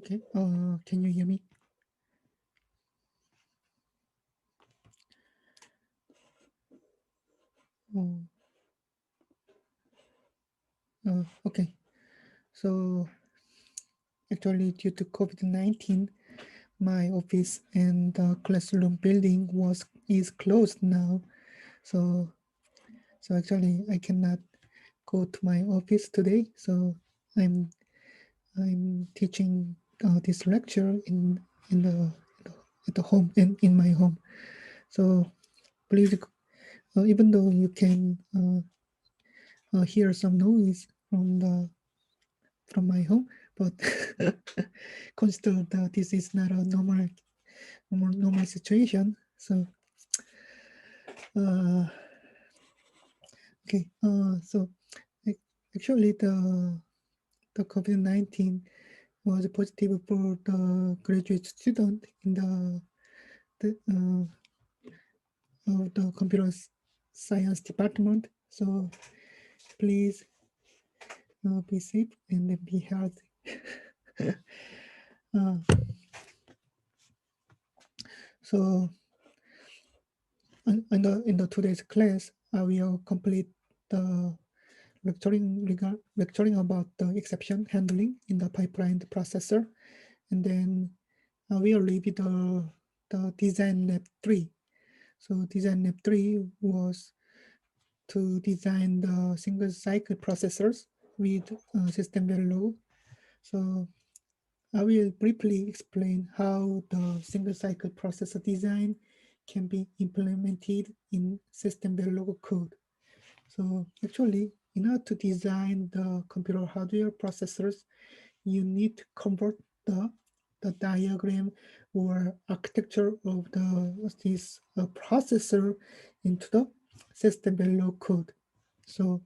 Okay. Can you hear me? Oh, okay. So actually, due to COVID-19, my office and the classroom building is closed now. So actually, I cannot go to my office today. So I'm teaching this lecture in the at the home and in my home. So please, even though you can hear some noise from my home, but consider that this is not a normal situation. So okay, so actually the COVID-19 was positive for the graduate student in the of the computer science department. So please be safe and be healthy. uh, so in the today's class, I will complete the lecturing about the exception handling in the pipeline processor, and then I will review the design lab 3. So design lab 3 was to design the single cycle processors with system Verilog. So I will briefly explain how the single cycle processor design can be implemented in system Verilog code. So actually, in order to design the computer hardware processors, you need to convert the diagram or architecture of this processor into the system Verilog code. So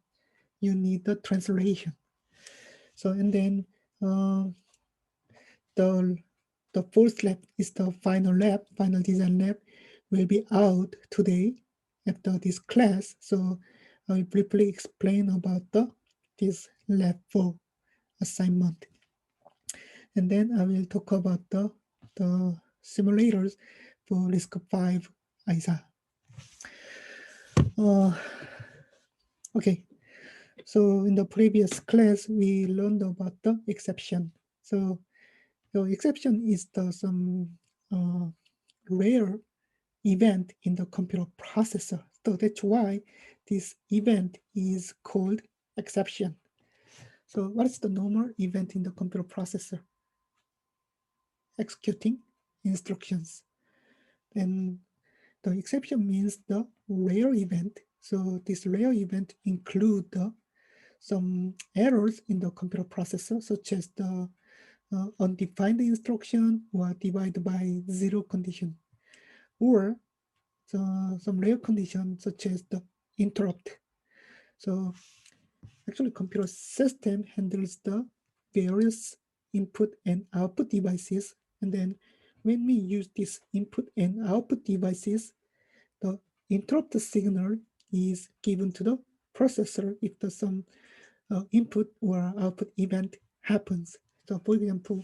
you need the translation. So and then uh, the the fourth lab is the final design lab will be out today after this class. So I will briefly explain about this lab 4 assignment. And then I will talk about the simulators for RISC-V ISA. Okay, so in the previous class, we learned about the exception. So the exception is some rare event in the computer processor. So that's why this event is called exception. So what is the normal event in the computer processor? Executing instructions. And the exception means the rare event. So this rare event include some errors in the computer processor, such as the undefined instruction or divide by zero condition, or some rare conditions such as the interrupt. So actually computer system handles the various input and output devices, and then when we use this input and output devices, the interrupt signal is given to the processor if the some input or output event happens. So for example,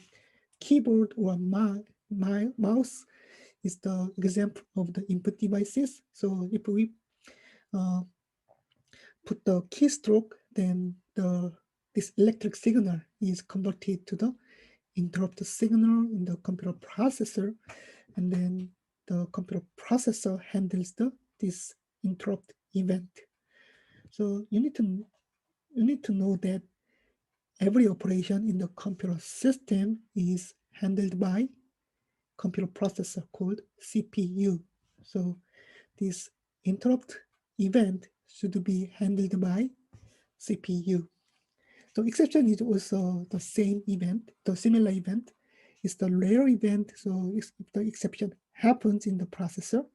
keyboard or mouse is the example of the input devices. So if we uh, put the keystroke, then this electric signal is converted to the interrupt signal in the computer processor, and then the computer processor handles this interrupt event. So you need to know that every operation in the computer system is handled by computer processor called CPU. So this interrupt event should be handled by CPU. So exception is also the same event, the similar event. It's the rare event. So if the exception happens in the processor,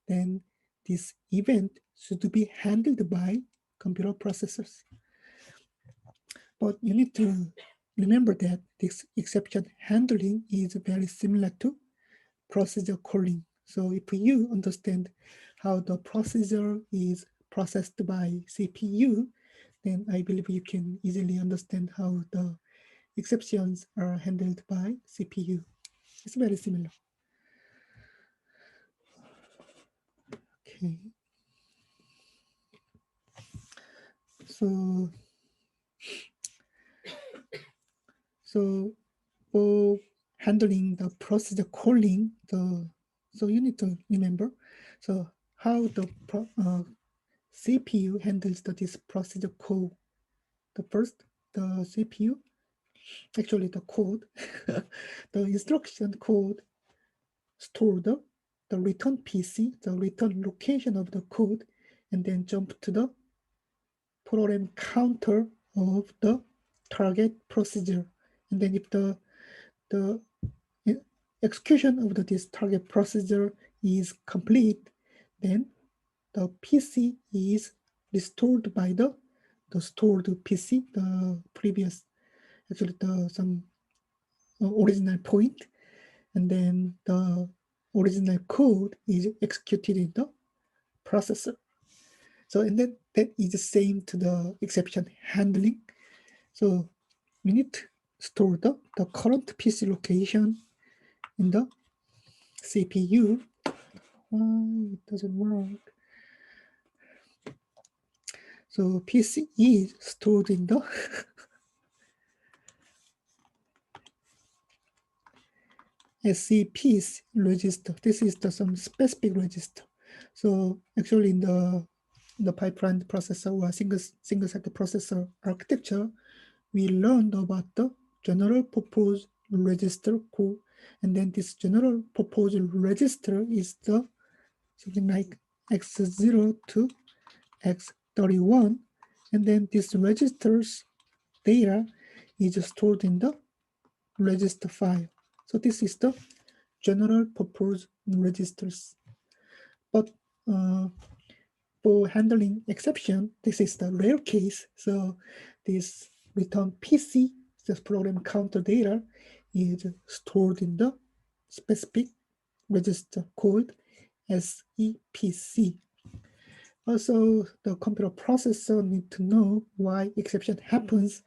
then this event should be handled by computer processors. But you need to remember that this exception handling is very similar to procedure calling. So if you understand how the procedure is processed by CPU, then I believe you can easily understand how the exceptions are handled by CPU. It's very similar. Okay. So for handling the procedure calling, so you need to remember so how the CPU handles this procedure call. The first, the CPU, actually the code, the instruction code store the return PC, the return location of the code, and then jump to the program counter of the target procedure. And then if the execution of this target procedure is complete, then the PC is restored by the stored PC, the previous, actually some original point, and then the original code is executed in the processor. So, and then that is the same to the exception handling. So we need to store the current PC location in the CPU. Why it doesn't work? So PC is stored in the SCP's register. This is some specific register. So actually in the pipeline processor or single cycle processor architecture, we learned about the general purpose register code, and then this general purpose register is the something like X0 to X31, and then this register's data is stored in the register file. So this is the general purpose registers. But for handling exception, this is the rare case. So this return PC, this program counter data, is stored in the specific register code SEPC. Also, the computer processor need to know why exception happens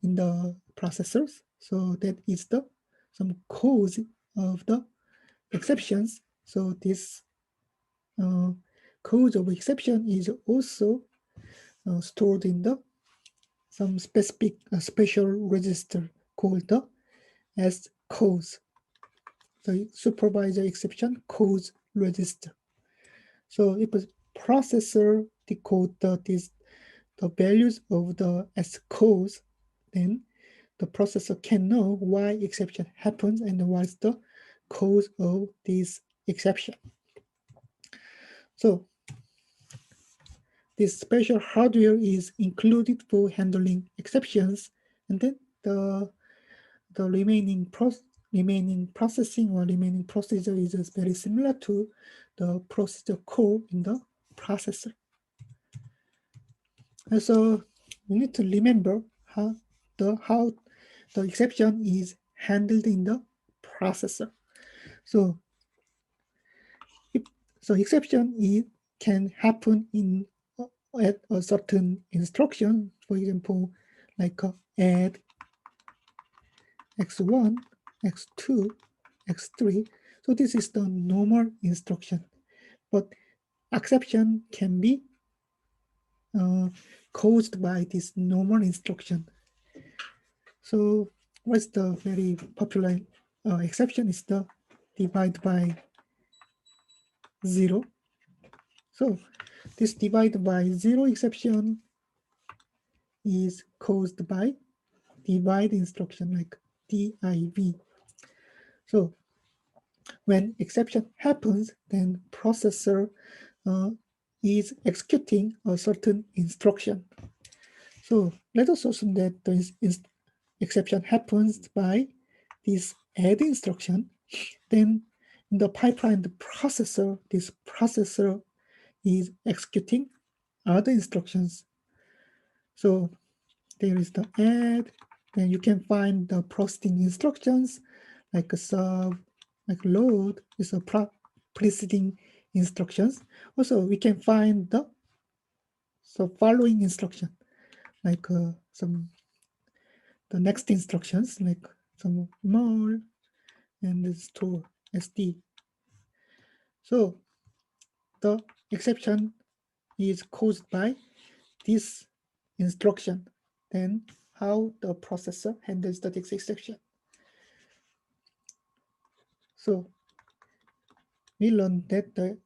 in the processors. So that is some cause of the exceptions. So this cause of exception is also stored in some specific special register called the as cause, the supervisor exception cause register. So if a processor decode the values of the as cause, then the processor can know why exception happens and what's the cause of this exception. So this special hardware is included for handling exceptions, and then the remaining processing or remaining procedure is very similar to the procedure code in the processor. And so we need to remember how the exception is handled in the processor. So exception can happen in at a certain instruction. For example, like add x1, x2, x3. So this is the normal instruction, but exception can be caused by this normal instruction. So what's the very popular exception is the divide by 0. So this divide by 0 exception is caused by divide instruction like div. So when exception happens, then processor is executing a certain instruction. So let us assume that the exception happens by this add instruction. Then in the pipeline, this processor is executing other instructions. So there is the add, then you can find the processing instructions like a sub, like load is a preceding instructions. Also, we can find the following instruction like the next instructions like some mul and store SD. So the exception is caused by this instruction. Then how the processor handles the exception. So we learned that the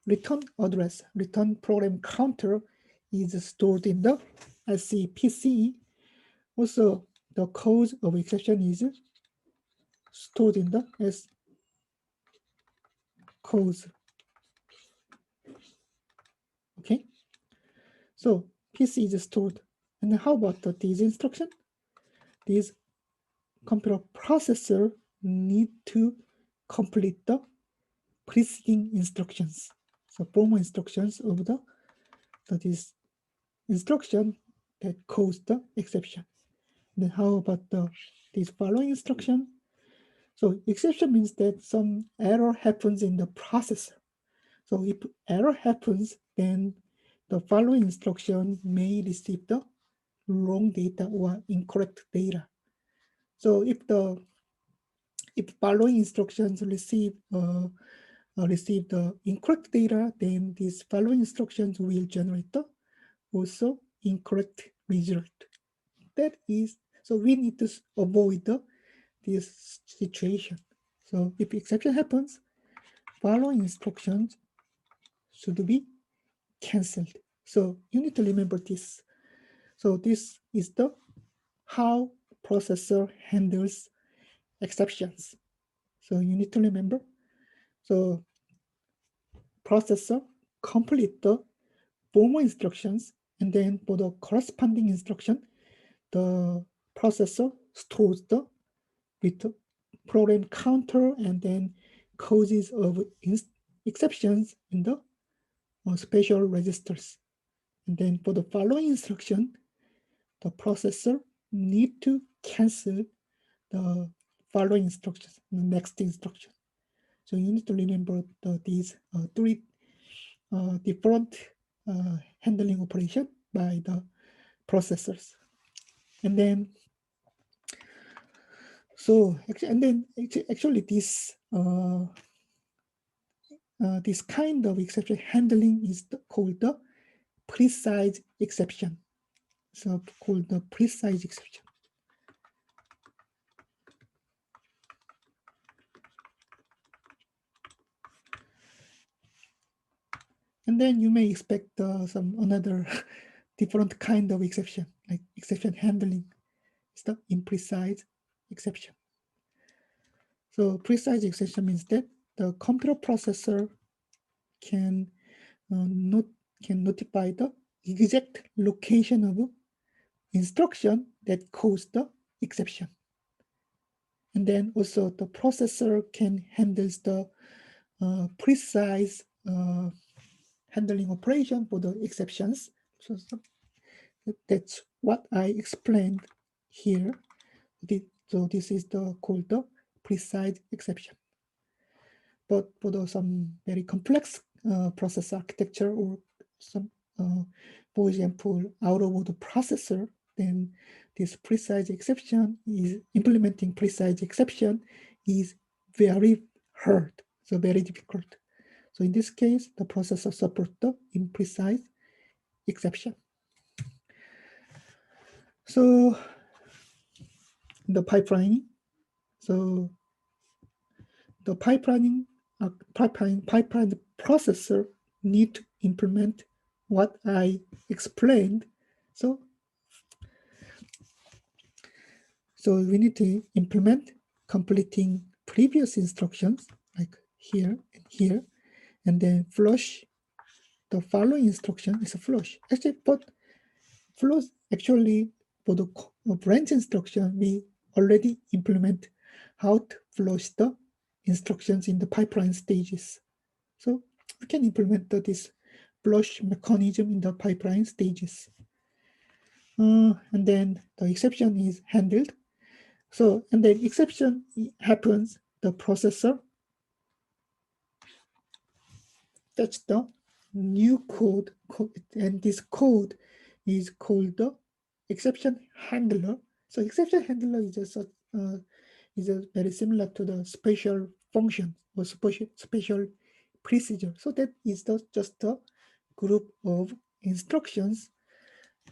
return address, return program counter is stored in the SCPCE. Also, the cause of exception is stored in the S cause. Okay, so PC is stored. And how about these instruction? These computer processor need to complete the preceding instructions. So former instructions of this instruction that cause the exception. Then how about this following instruction? So exception means that some error happens in the processor. So if error happens, then the following instruction may receive the wrong data or incorrect data. So if following instructions receive the incorrect data, then these following instructions will generate the also incorrect result. That is, so we need to avoid this situation. So if exception happens, following instructions should be cancelled. So you need to remember this. So this is the how processor handles exceptions. So you need to remember. So processor complete the former instructions, and then for the corresponding instruction, the processor stores the with program counter and then causes of exceptions in the special registers. And then for the following instruction, the processor need to cancel the following instructions, the next instruction. So you need to remember these three different handling operation by the processors. And then, actually this kind of exception handling is called the precise exception. So called the precise exception. And then you may expect some another different kind of exception, like exception handling. It's the imprecise exception. So precise exception means that the computer processor can notify the exact location of instruction that caused the exception. And then also the processor can handle the precise handling operation for the exceptions. So that's what I explained here. So this is called the precise exception. But for some very complex process architecture or some, for example, out-of-order processor, then this precise exception is implementing precise exception is very hard, so very difficult. So in this case, the processor supports the imprecise exception. So the pipelining, so the pipeline processor need to implement what I explained. So we need to implement completing previous instructions like here and here, and then flush the following instruction is a flush. Actually, but flush actually for the branch instruction, we already implement how to flush the instructions in the pipeline stages. So we can implement this flush mechanism in the pipeline stages. And then the exception is handled. So, and then exception happens, the processor, that's the new code, and this code is called the exception handler. So exception handler is very similar to the special function or special procedure. So that is just a group of instructions,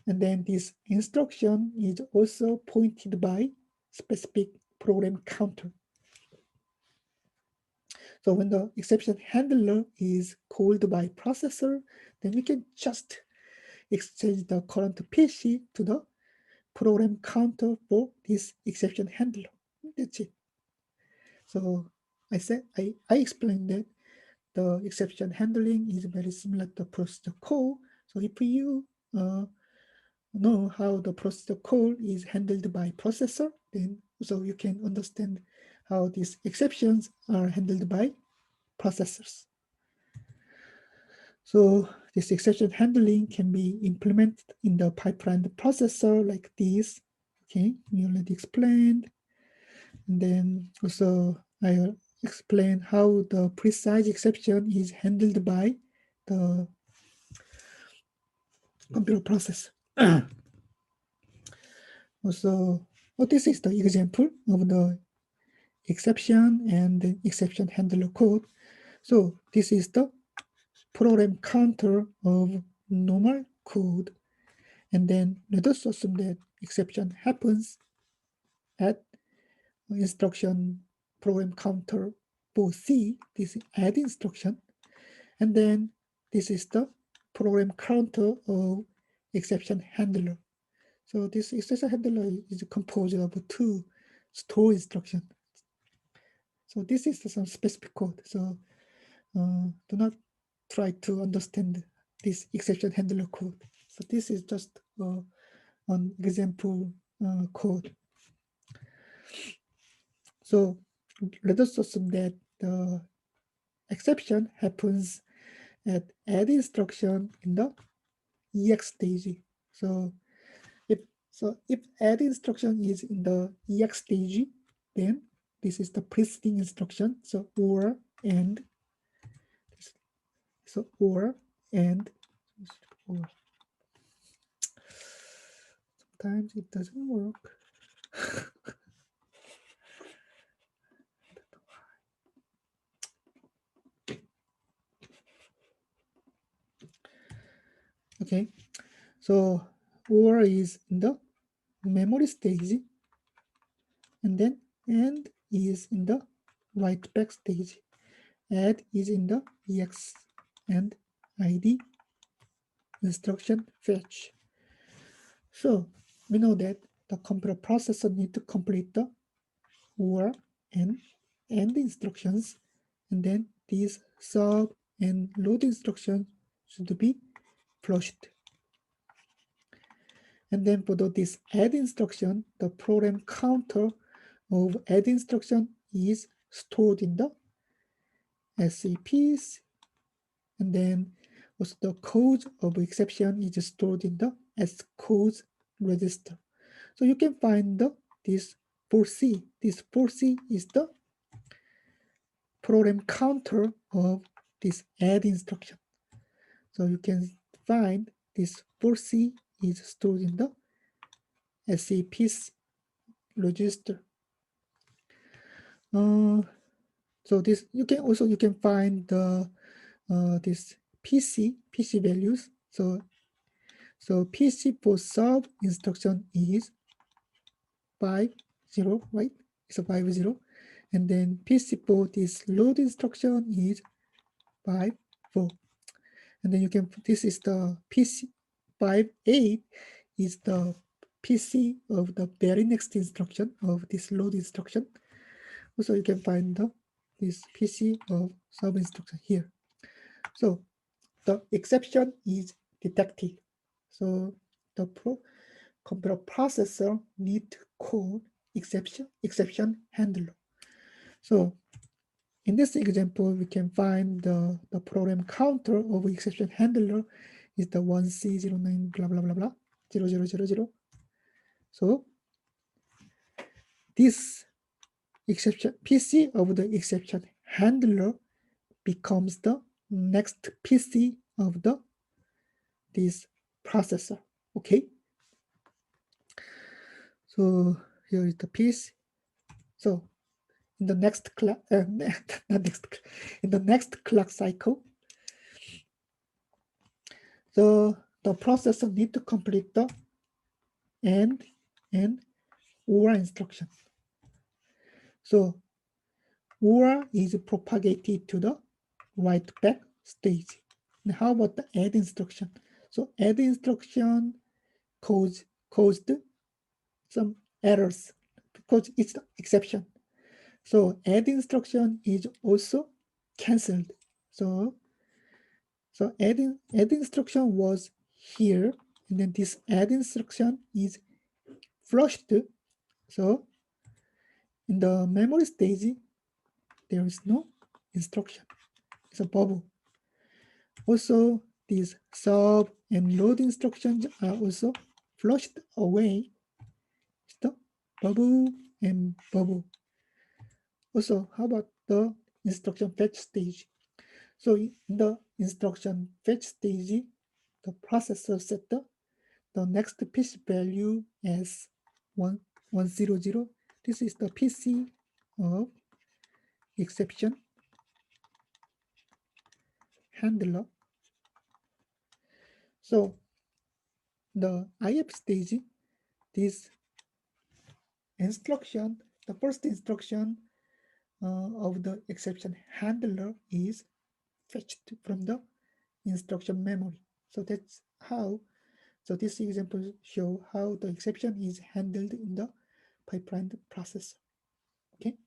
and then this instruction is also pointed by specific program counter. So when the exception handler is called by processor, then we can just exchange the current PC to the program counter for this exception handler. That's it. So I explained that the exception handling is very similar to procedure call. So if you know how the procedure call is handled by processor, then so you can understand how these exceptions are handled by processors. So this exception handling can be implemented in the pipeline processor like this. Okay, we already explained. And then also I explain how the precise exception is handled by the computer processor. Also, this is the example of the exception and the exception handler code. So this is the program counter of normal code. And then let us assume that exception happens at instruction program counter for C, this add instruction. And then this is the program counter of exception handler. So this exception handler is composed of two store instructions. So this is some specific code. So do not try to understand this exception handler code. So this is just an example code. So let us assume that the exception happens at add instruction in the EX stage. So if add instruction is in the EX stage, then this is the preceding instruction. So or and or. Sometimes it doesn't work. Okay, so or is in the memory stage, and then and is in the write back stage. Add is in the EX and ID instruction fetch. So we know that the computer processor need to complete the or and instructions, and then these sub and load instructions should be flushed. And then for this add instruction, the program counter of add instruction is stored in the SCPs, and then also the code of exception is stored in the SCOSE register. So you can find this 4C. This 4C is the program counter of this add instruction. So you can find this 4C is stored in the SCPs register. So this you can find the this PC values. So PC for sub instruction is 50, right? It's a 50, and then PC for this load instruction is 54, and then you can. This is the PC 58 is the PC of the very next instruction of this load instruction. Also, you can find this PC of sub instruction here. So the exception is detected. So the computer processor need to call exception handler. So in this example, we can find the program counter of exception handler is the 1C09 blah blah blah blah 0000. So this exception PC of the exception handler becomes the next PC of this processor. Okay. So here is the piece. So in the next clock, in the next clock cycle, the processor need to complete the AND and OR instruction. So OR is propagated to the write back stage. And how about the add instruction? So add instruction caused some errors because it's the exception. So add instruction is also cancelled. So add instruction was here, and then this add instruction is flushed. So in the memory stage, there is no instruction. It's a bubble. Also, these sub and load instructions are also flushed away. Stop, bubble, and bubble. Also, how about the instruction fetch stage? So in the instruction fetch stage, the processor set the next piece value as 100. This is the PC of exception handler. So the IF stage, this instruction, the first instruction of the exception handler is fetched from the instruction memory. So that's how, so this example show how the exception is handled in the pipeline process. Okay.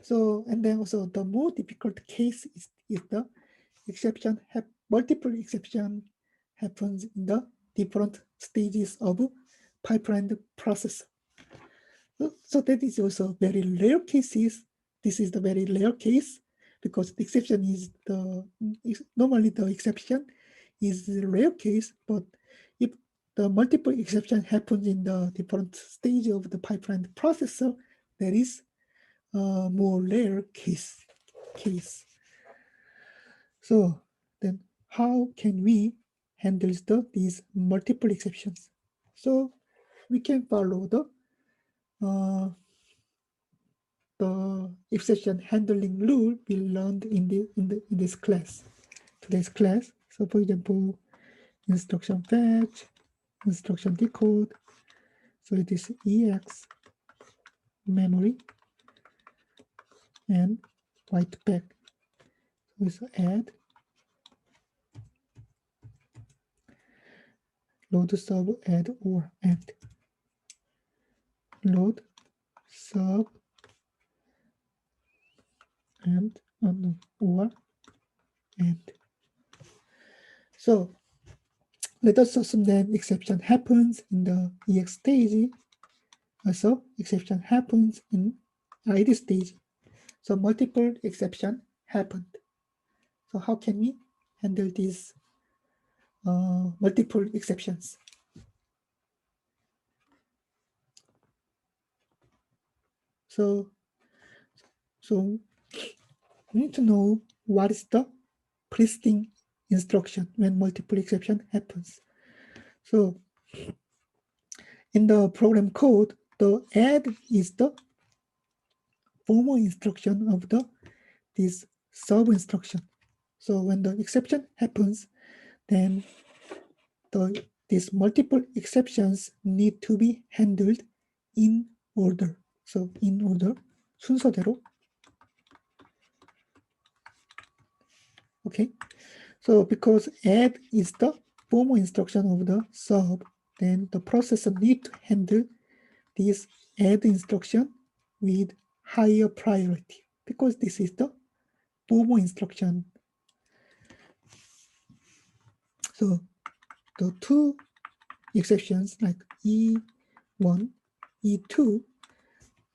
So, and then also the more difficult case is the exception have multiple exception happens in the different stages of pipeline process. So that is also very rare cases. This is the very rare case because the exception is normally the exception is the rare case, but if the multiple exception happens in the different stage of the pipeline processor, there is a more rare case. So then how can we handle these multiple exceptions? So we can follow the exception handling rule we learned in this class, today's class. So for example, instruction fetch, instruction decode. So it is EX memory and write back. So it's add, load sub, add, or and load sub and or and. So let us assume that exception happens in the EX stage. Also, exception happens in ID stage. So multiple exception happened. So how can we handle these multiple exceptions? So we need to know what is the preceding instruction when multiple exception happens. So in the program code, the add is the formal instruction of this sub instruction. So when the exception happens, then these multiple exceptions need to be handled in order. So in order, 순서대로. Okay. So because add is the formal instruction of the sub, then the processor need to handle this add instruction with higher priority because this is the formal instruction. So the two exceptions like E1, E2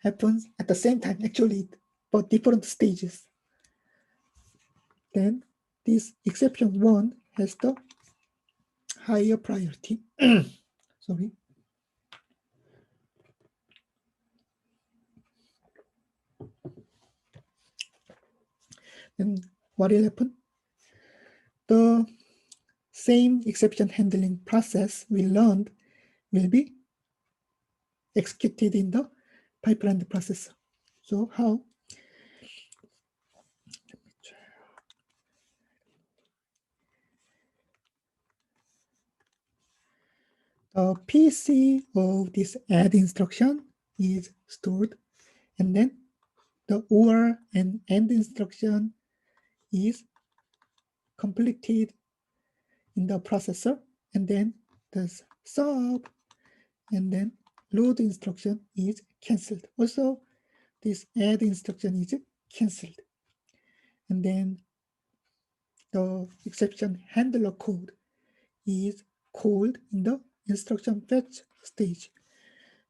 happens at the same time actually, but different stages. Then this exception 1 has the higher priority. Sorry. Then what will happen? The same exception handling process we learned will be executed in the pipeline processor. So how? The PC of this add instruction is stored, and then the OR and AND instruction is completed in the processor, and then the sub and then load instruction is cancelled. Also, this add instruction is cancelled. And then the exception handler code is called in the instruction fetch stage.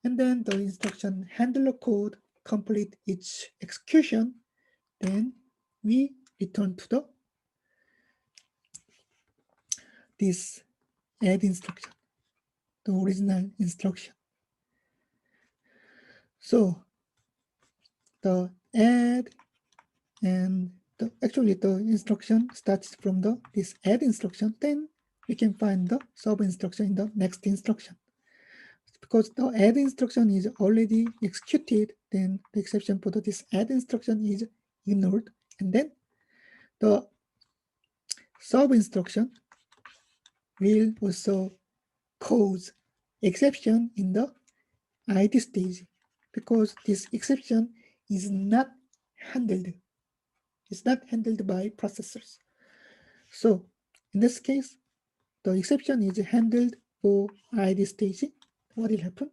And then the instruction handler code complete its execution. Then we return to this add instruction, the original instruction. So the add and actually the instruction starts from this add instruction, then we can find the sub instruction in the next instruction. Because the add instruction is already executed, then the exception for this add instruction is ignored, and then the sub instruction will also cause exception in the ID stage, because this exception is not handled. It's not handled by processors. So in this case, the exception is handled for ID stage. What will happen?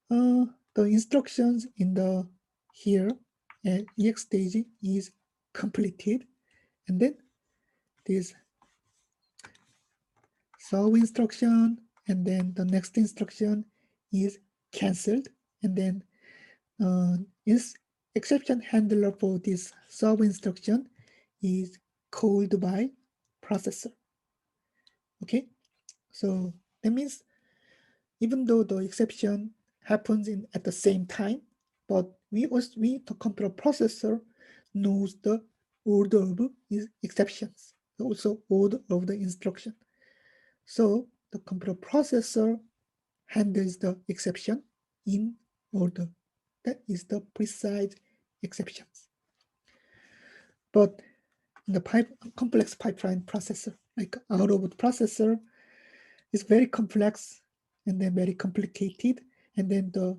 The instructions in the here at EX stage is completed, and then this solve instruction, and then the next instruction is cancelled, and then is exception handler for this solve instruction is called by processor. Okay, so that means even though the exception happens at the same time, but the computer processor knows the order of exceptions, also order of the instruction. So the computer processor handles the exception in order. That is the precise exceptions. But in the complex pipeline processor, like out-of-board processor, is very complex and then very complicated, and then the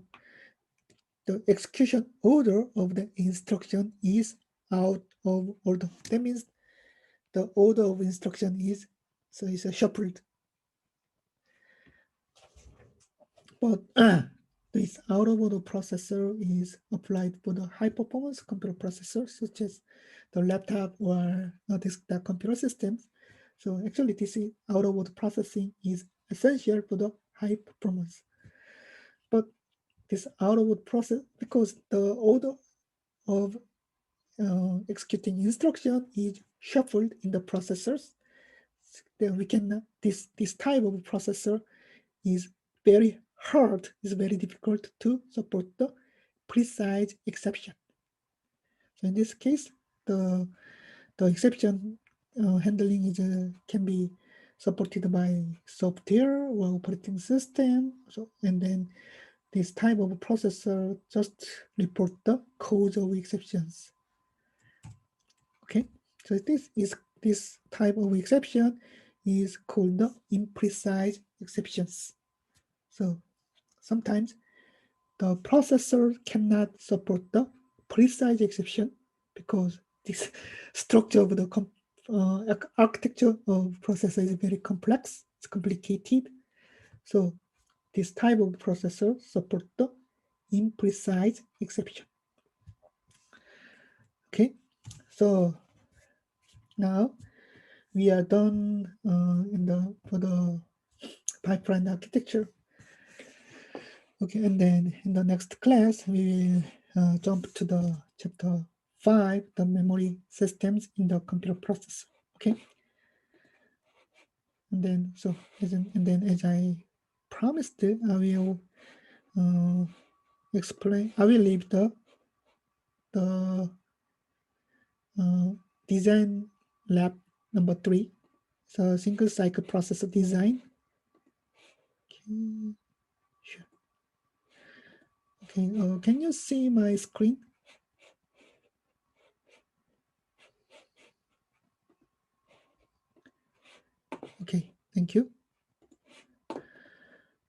execution order of the instruction is out of order. That means the order of instruction is shuffled. But this out-of-order processor is applied for the high-performance computer processors, such as the laptop or desktop computer systems. So actually, this out-of-order processing is essential for the high performance. But this out-of-order process, because the order of executing instruction is shuffled in the processors, then we can this type of processor is very hard, is very difficult to support the precise exception. So in this case, the exception handling is can be supported by software or operating system. So and then this type of processor just report the cause of exceptions. Okay, so this type of exception is called the imprecise exceptions. So sometimes the processor cannot support the precise exception because this structure of the architecture of processor is very complex, it's complicated. So this type of processor support the imprecise exception. Okay, so now we are done for the pipeline architecture. Okay, and then in the next class, we will jump to the chapter 5, the memory systems in the computer processor. Okay, and then as I promised, I will explain. I will leave the design lab number 3 So single cycle processor design. Okay, sure. Okay, can you see my screen? Okay, thank you.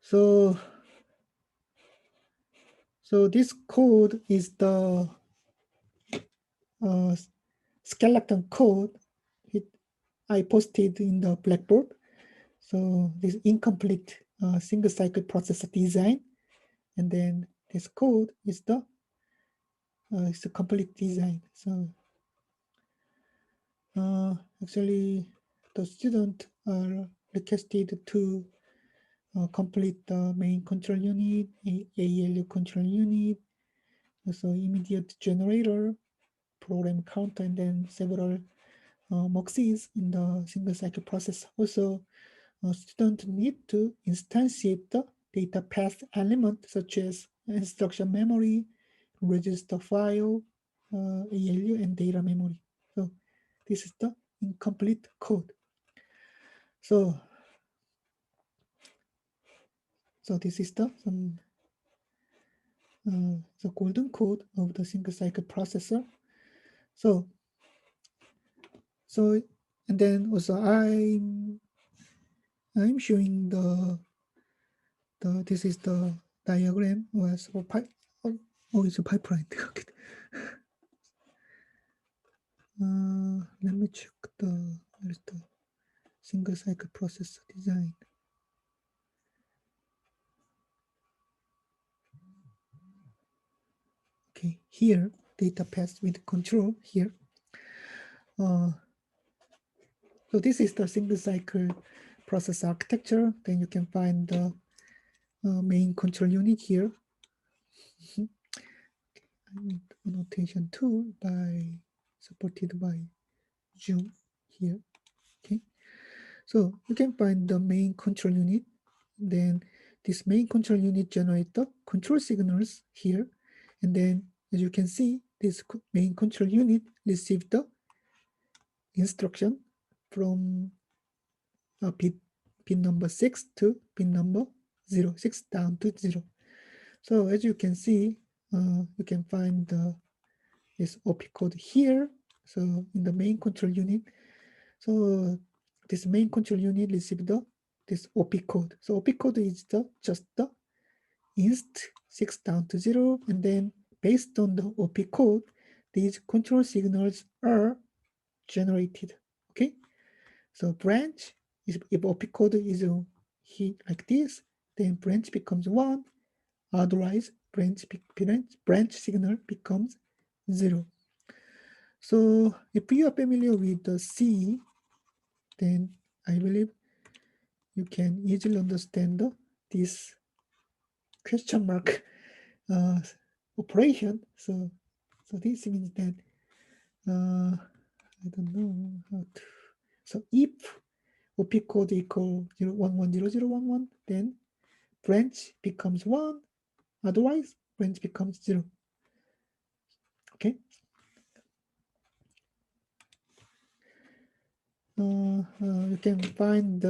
So this code is the skeleton code I posted in the Blackboard. So this incomplete single cycle processor design, and then this code is the it's a complete design. So actually, the student are requested to complete the main control unit, ALU control unit, also immediate generator, program counter, and then several muxes in the single cycle process. Also, students need to instantiate the data path element such as instruction memory, register file, ALU, and data memory. So this is the incomplete code. So this is the the golden code of the single cycle processor. So and then also I'm showing the this is the diagram was it's a pipeline. Let me check where's the single cycle processor design. Okay, here data path with control here. So this is the single cycle process architecture. Then you can find the main control unit here. I need annotation tool supported by Zoom here. Okay, so you can find the main control unit. Then this main control unit generate the control signals here, and then as you can see, this main control unit received the instruction from pin number 6 to pin number 0, 6 down to 0. So as you can see, you can find this OP code here. So in the main control unit, so this main control unit received this OP code. So OP code is just the inst 6 down to 0, and then based on the OP code, these control signals are generated. Okay, so branch is, if OP code is like this, then branch becomes 1. Otherwise, branch signal becomes 0. So if you are familiar with the C, then I believe you can easily understand this question mark operation. So this means that I don't know how to. So if OP code equal 0110011, then branch becomes 1. Otherwise, branch becomes 0. Okay. You can find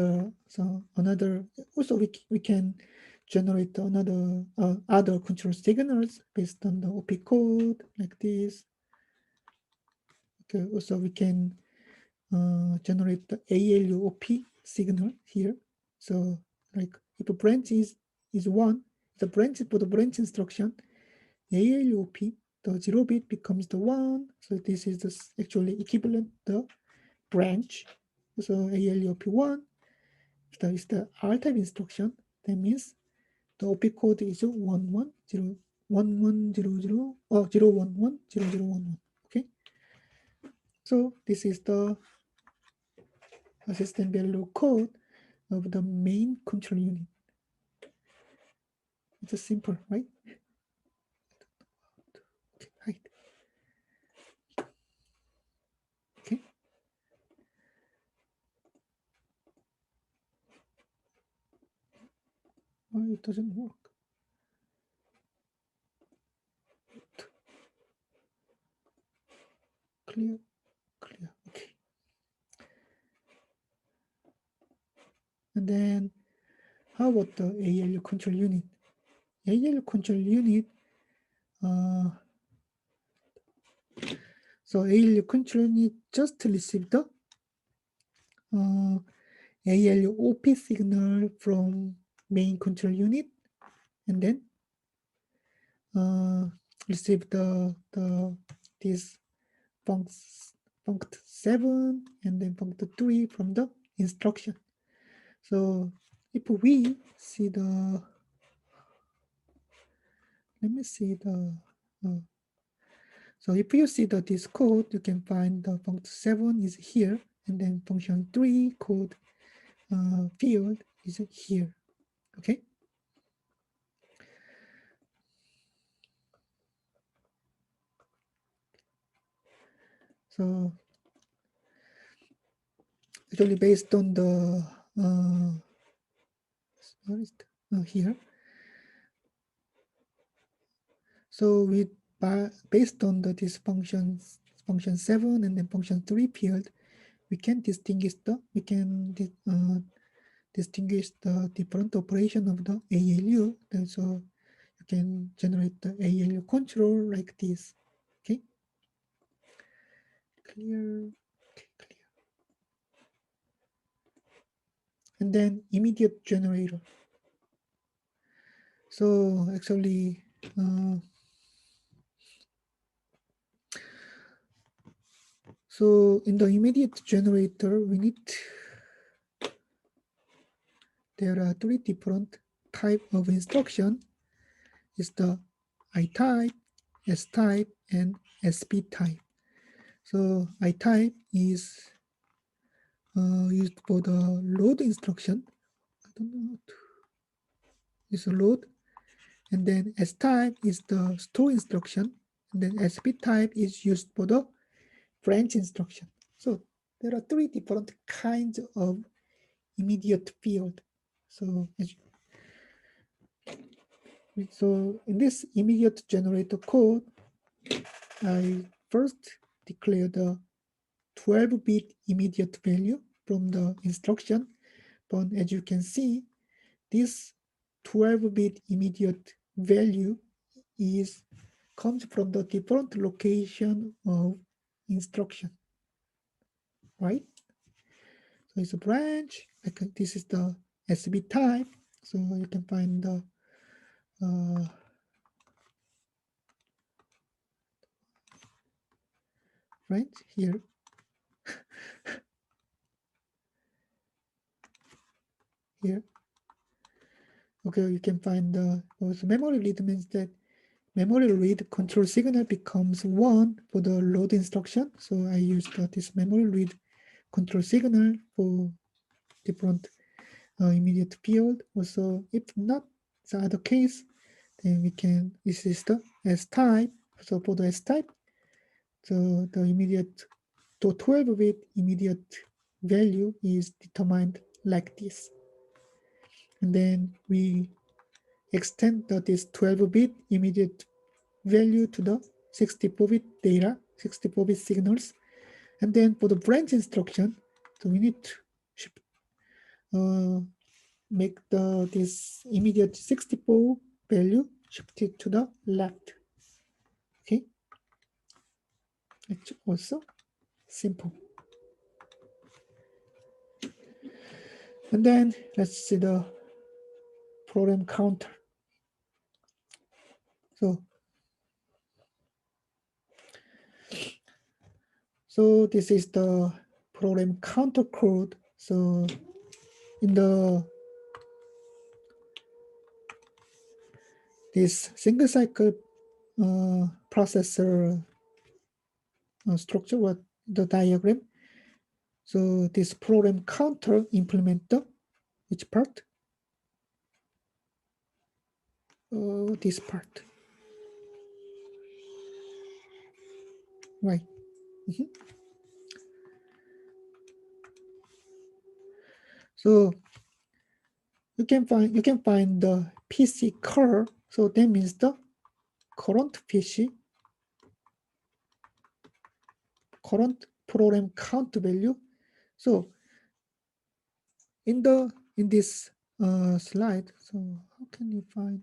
another. Also, we can generate another other control signals based on the OP code like this. Okay. Also, we can generate the ALU OP signal here. So, like if a branch is 1, the branch for the branch instruction, ALU OP, the 0 bit becomes the 1. So this is actually equivalent the branch. So ALU OP 1. If that is the R type instruction, that means the OP code is 1100 or 0110011. Okay. So this is the system value code of the main control unit. It's a simple, right? Okay, right. Okay. Oh, it doesn't work. Clear. Okay. And then how about the ALU control unit? ALU control unit, so ALU control unit just received the ALU OP signal from main control unit, and then receive this funct7 and then funct3 from the instruction. So if we see the, let me see the, so if you see this code, you can find the funct7 is here, and then function 3 code field is here. Okay. So actually based on the where is here. So we based on this function 7 and then function 3 field, we can distinguish the distinguish the different operation of the ALU. And so you can generate the ALU control like this. Okay. Clear. Okay, clear. And then immediate generator. So actually, so in the immediate generator, we need, there are 3 different type of instruction. Is the I type, S type, and SP type. So I type is used for the load instruction. I don't know how to, it's a load. And then S type is the store instruction. And then SP type is used for the branch instruction. So there are 3 different kinds of immediate field. So in this immediate generator code, I first declare the 12-bit immediate value from the instruction. But as you can see, this 12-bit immediate value comes from the different location of instruction, right? So it's a branch. This is the SB type. So you can find the right here. Here. Okay, you can find the memory read means that memory read control signal becomes 1 for the load instruction. So I use this memory read control signal for different immediate field. Also, if not the other case, then we can, this is the S type. So for the S type, so the immediate, the 12-bit immediate value is determined like this. And then we extend this 12-bit immediate value to the 64-bit data, 64-bit signals. And then for the branch instruction, so we need to make this immediate 64 value shifted to the left. Okay, it's also simple. And then let's see the program counter. So this is the program counter code. So in this single cycle processor structure, what the diagram. So this program counter implement the which part? This part. Right. So you can find the PC cur. So that means the current PC, current program count value. So in the in this slide. So how can you find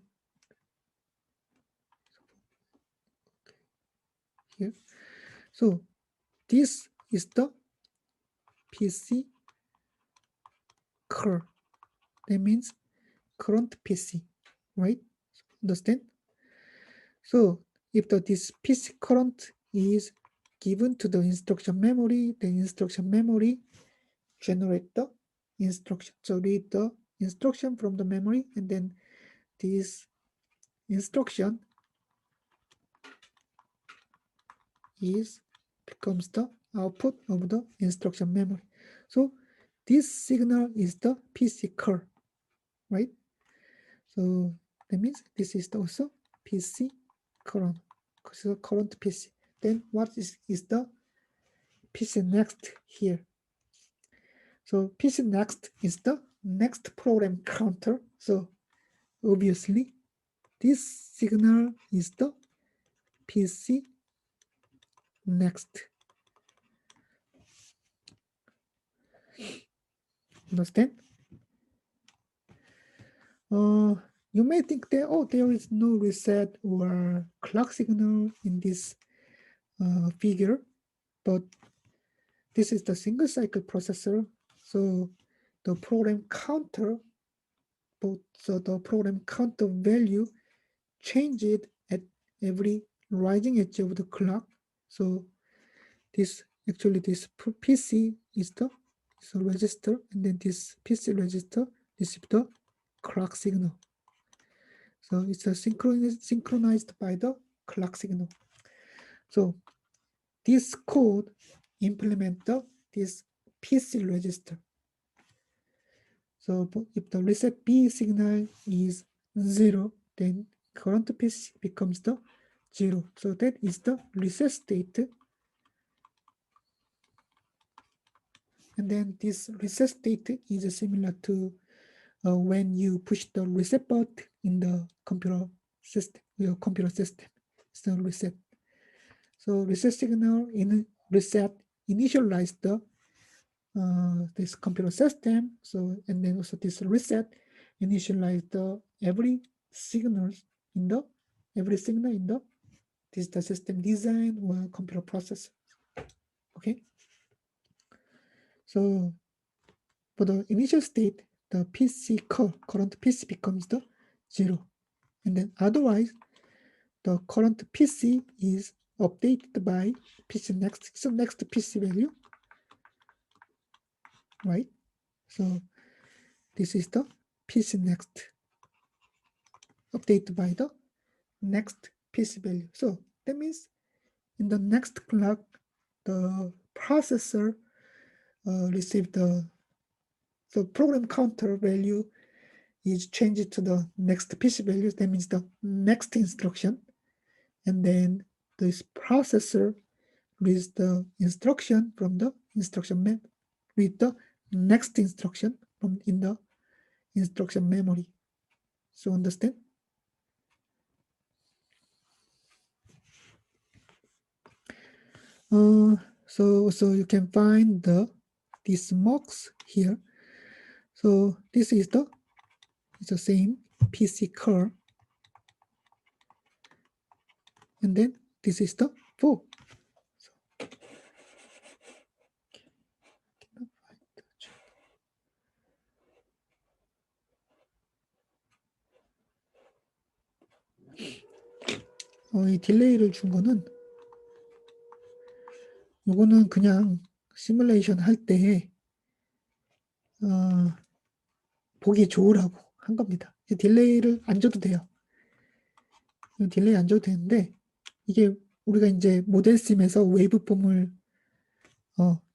here? So this is the PC curve. That means current PC, right? Understand? So if this PC current is given to the instruction memory, the instruction memory generate the instruction. So read the instruction from the memory, and then this instruction becomes the output of the instruction memory. So this signal is the PC curve, right? So that means this is also PC current, so current PC. Then what is the PC next here? So PC next is the next program counter. So obviously this signal is the PC next. Understand? You may think that, oh, there is no reset or clock signal in this figure, but this is the single cycle processor. So the program counter, so the program counter value changes at every rising edge of the clock. So this PC is the register, and then this PC register receives the clock signal. So it's a synchronized by the clock signal. So this code implement this PC register. So if the reset B signal is 0, then current PC becomes the 0. So that is the reset state. And then this reset state is similar to when you push the reset button in the computer system, your computer system. So reset. So reset signal initialize the this computer system. So and then also this reset initialize the every signal in the the system design or computer processor. Okay. So for the initial state, the PC current PC becomes the 0, and then otherwise the current PC is updated by PC next. So next PC value, right? So this is the PC next, updated by the next PC value. So that means in the next clock, the processor received the program counter value is changed to the next PC value. That means the next instruction, and then this processor reads the instruction from the instruction map, read the next instruction from in the instruction memory. So understand? So you can find these mocks here. So this is it's the same PC curve, and then this is the 4. 이 딜레이를 준 거는 요거는 그냥 시뮬레이션 할 때 보기 좋으라고 한 겁니다. 딜레이를 안 줘도 돼요. 딜레이 안 줘도 되는데 이게 우리가 이제 모델 심에서 웨이브폼을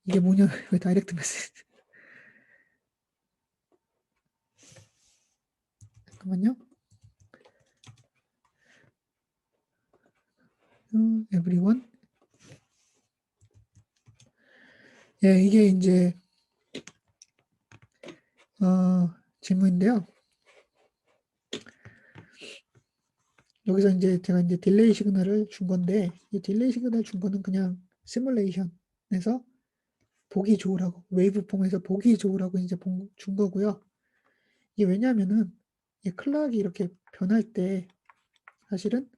이게 뭐냐 왜 다이렉트 메시지 잠깐만요. everyone. 예, 이게 이제 질문인데요. 여기서 이제 제가 이제 딜레이 시그널을 준 건데 이 딜레이 시그널 준 거는 그냥 시뮬레이션에서 보기 좋으라고 웨이브폼에서 보기 좋으라고 이제 준 거고요. 이게 왜냐하면은 이 클락이 이렇게 변할 때 사실은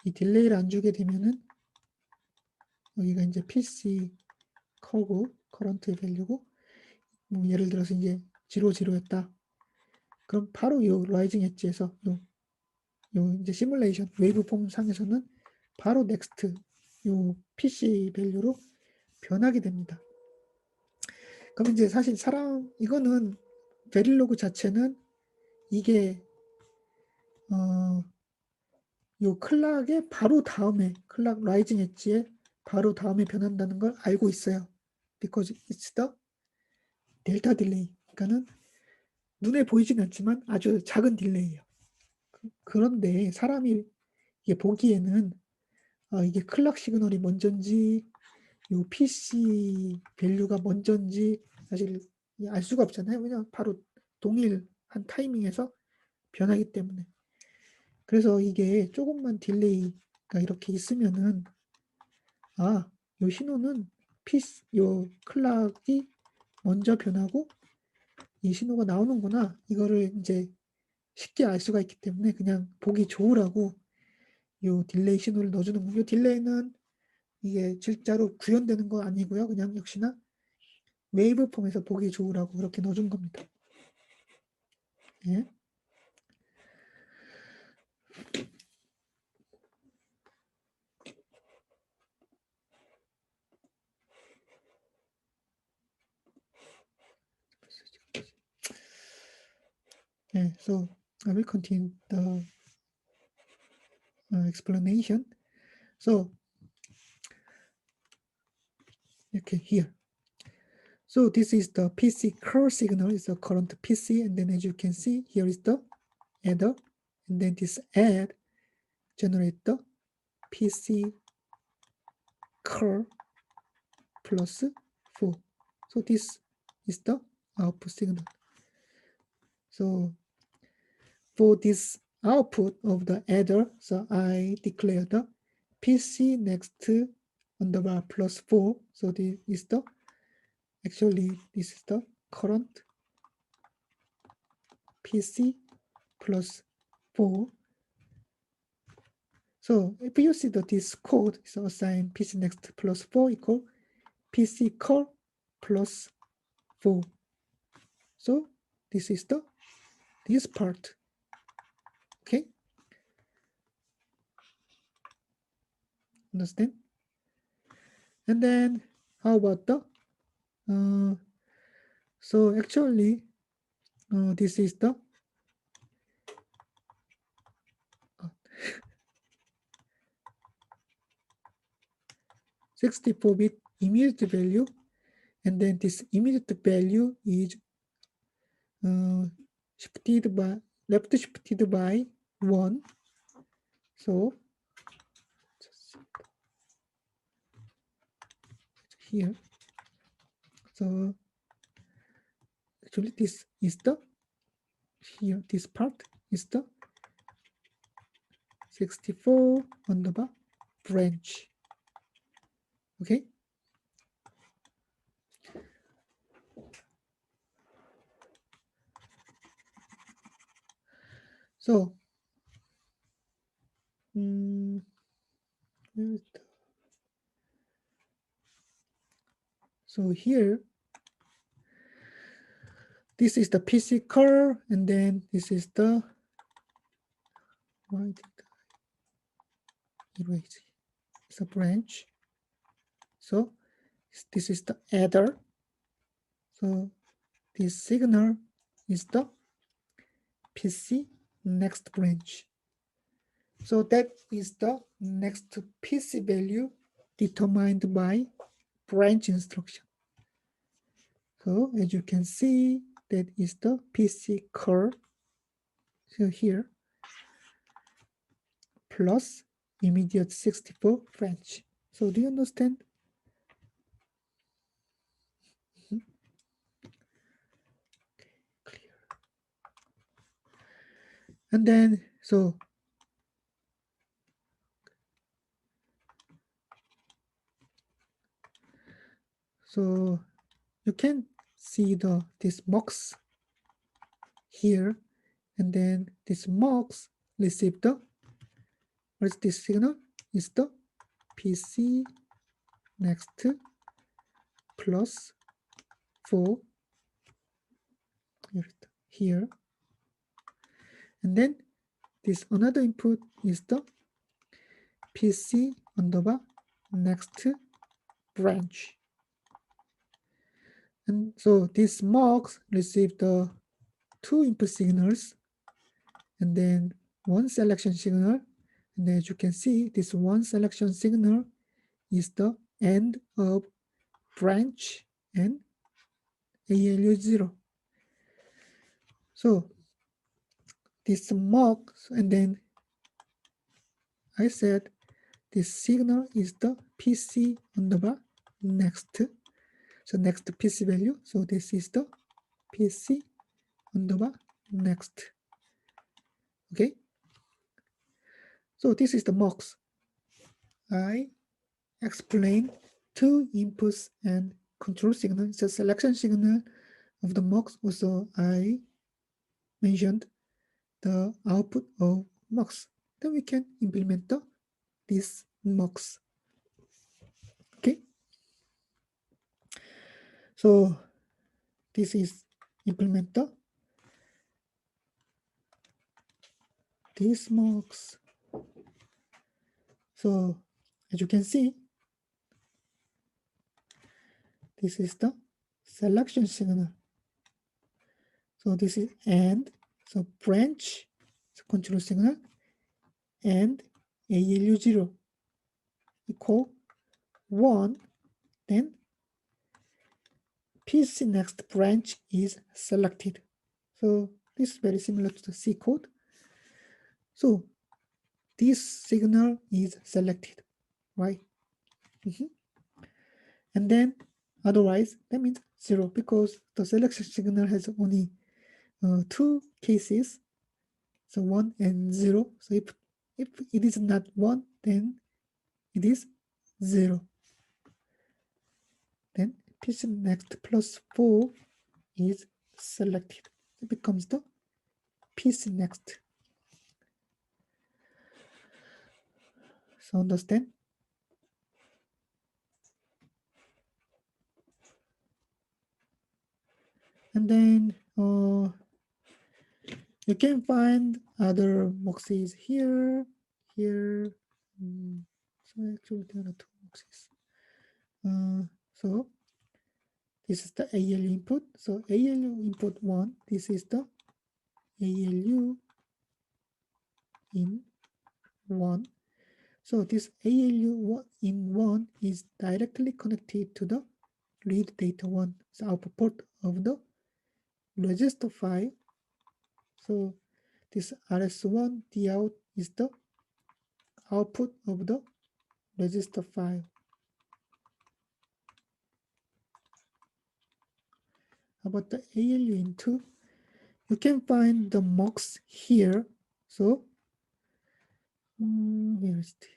이 딜레이를 안 주게 되면은 여기가 이제 PC 컬고 커런트의 밸류고 뭐 예를 들어서 이제 00였다. 그럼 바로 요 라이징 엣지에서 요 이제 시뮬레이션 웨이브폼 상에서는 바로 넥스트 요 PC 밸류로 변하게 됩니다. 그럼 이제 사실 이거는 베릴로그 자체는 이게 요 클락의 바로 다음에 클락 라이징 엣지에 바로 다음에 변한다는 걸 알고 있어요. because it's the 델타 딜레이. 그러니까는 눈에 보이지는 않지만 아주 작은 딜레이예요. 그런데 사람이 이게 보기에는 이게 클락 시그널이 먼저인지 요 PC 밸류가 먼저인지 사실 알 수가 없잖아요. 왜냐면 바로 동일한 타이밍에서 변하기 때문에. 그래서 이게 조금만 딜레이가 이렇게 있으면은 요 신호는 요 클락이 먼저 변하고 이 신호가 나오는구나. 이거를 이제 쉽게 알 수가 있기 때문에 그냥 보기 좋으라고 요 딜레이 신호를 넣어주는 거예요. 요 딜레이는 이게 진짜로 구현되는 거 아니고요. 그냥 역시나 웨이브 폼에서 보기 좋으라고 그렇게 넣어준 겁니다. 예. 예. So I will continue the explanation. So okay, here. So this is the PC curve signal, is the current PC, and then as you can see, here is the adder, and then this add generate the PC curve plus 4. So this is the output signal. So for this output of the adder, so I declare the PC next underbar plus 4. So this is the this is the current PC plus 4. So if you see that this code is assigned PC next plus 4 equal PC call plus 4. So this is this part. Okay, understand? And then how about the so actually this is the 64-bit immediate value, and then this immediate value is left shifted by 1. So here, so actually this is the here, this part is the 64 underbar branch. Okay, so so here this is the PC curve, and then this is the why did I erase it? It's a branch. So this is the adder. So this signal is the PC next branch. So that is the next PC value determined by branch instruction. So as you can see, that is the PC curve. So here plus immediate 64 branch. So do you understand? Clear. And then so you can see this box here, and then this mux receive the, what is this signal? Is the PC next plus 4 here, and then this another input is the PC underbar next branch. And so this mux receive the 2 input signals and then 1 selection signal, and as you can see, this 1 selection signal is the end of branch and ALU 0. So this mux, and then I said this signal is the PC underbar next. So next PC value. So this is the PC underbar next. Okay. So this is the mux. I explained 2 inputs and control signal. It's a selection signal of the mux. Also, I mentioned the output of mux. Then we can implement this mux. Okay. So this is implement this mux. So as you can see, this is the selection signal. So this is AND, so branch, so control signal, and ALU 0 equal 1, then PC next branch is selected. So this is very similar to the C code. So this signal is selected, right? And then otherwise, that means 0, because the selection signal has only 2 cases, so 1 and 0. So if it is not 1, then it is 0. Then PC next plus 4 is selected. It becomes the PC next. So understand? And then you can find other muxes here. So actually there are 2 muxes. So this is the ALU input. So ALU input 1, this is the ALU in 1. So this ALU in 1 is directly connected to the read data 1, the output port of the register file. So this RS1 Dout is the output of the register file. About the ALU in 2, you can find the mux here. So where is it?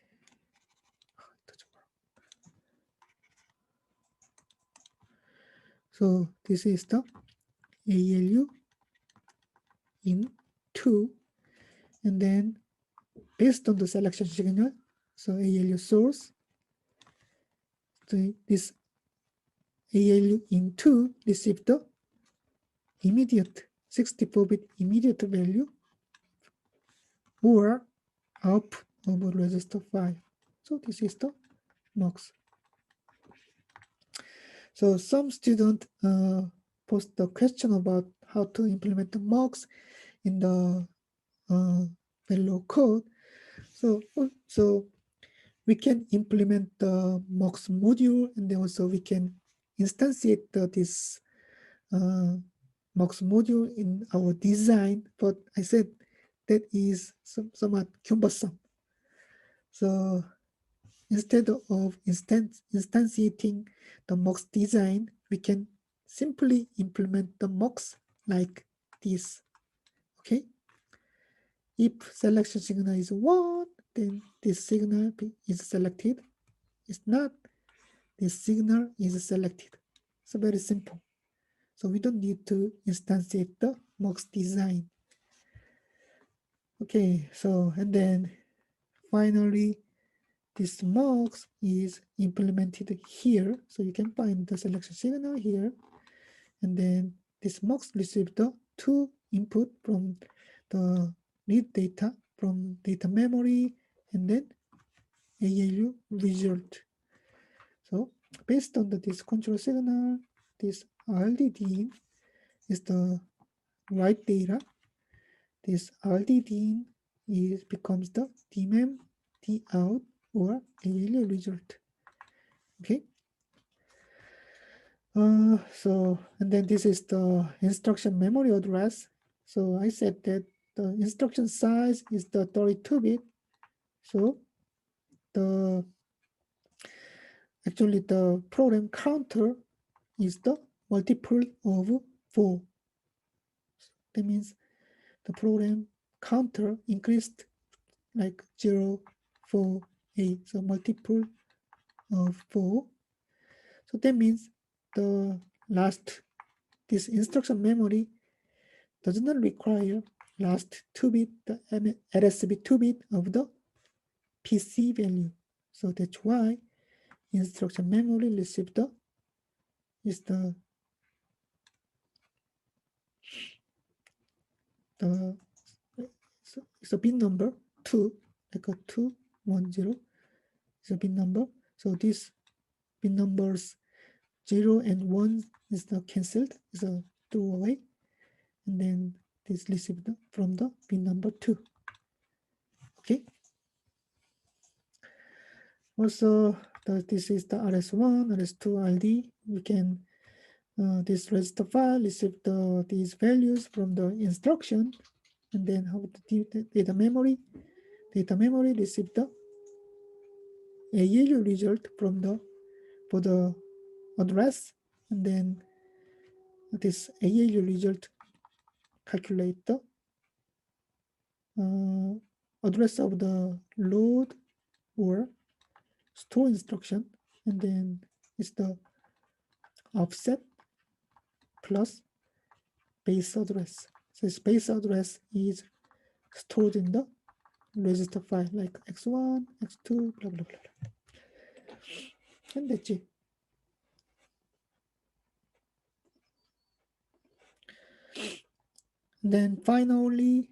So this is the ALU in 2, and then based on the selection signal, so ALU source, so this ALU in 2 received the immediate 64-bit immediate value or output of a register file. So this is the mux. So some student post the question about how to implement the mux in the Verilog code. So we can implement the mux module, and then also we can instantiate this mux module in our design. But I said that is somewhat cumbersome. So instead of instantiating the mux design, we can simply implement the mux like this. Okay. If selection signal is 1, then this signal is selected. If not, this signal is selected. So very simple. So we don't need to instantiate the MOX design. Okay, so and then finally this MOX is implemented here. So you can find the selection signal here, and then this MOX receives the two input from the read data from data memory and then ALU result. So based on this control signal, this RDD is the write data. This RDD becomes the DMEM, DOut, or ALU result. Okay. So and then this is the instruction memory address. So I said that the instruction size is the 32-bit. So actually the program counter is the multiple of 4. That means the program counter increased like 0, 4, 8. So multiple of 4. So that means the last, this instruction memory does not require last 2-bit, the LSB 2-bit of the PC value. So that's why instruction memory receive the is the so it's a bin number 2, like a 2, 1, 0 is a bin number. So this bin numbers 0 and 1 is the cancelled, is a throw away, and then this received from the bin number 2. Okay. Also, this is the RS1, RS2 ID. We can this register file receive these values from the instruction, and then how the data memory receive the ALU result from the for the address, and then this ALU result calculate the address of the load or store instruction, and then it's the offset plus base address. So this base address is stored in the register file like x1, x2, blah blah blah, and that's it. And then finally,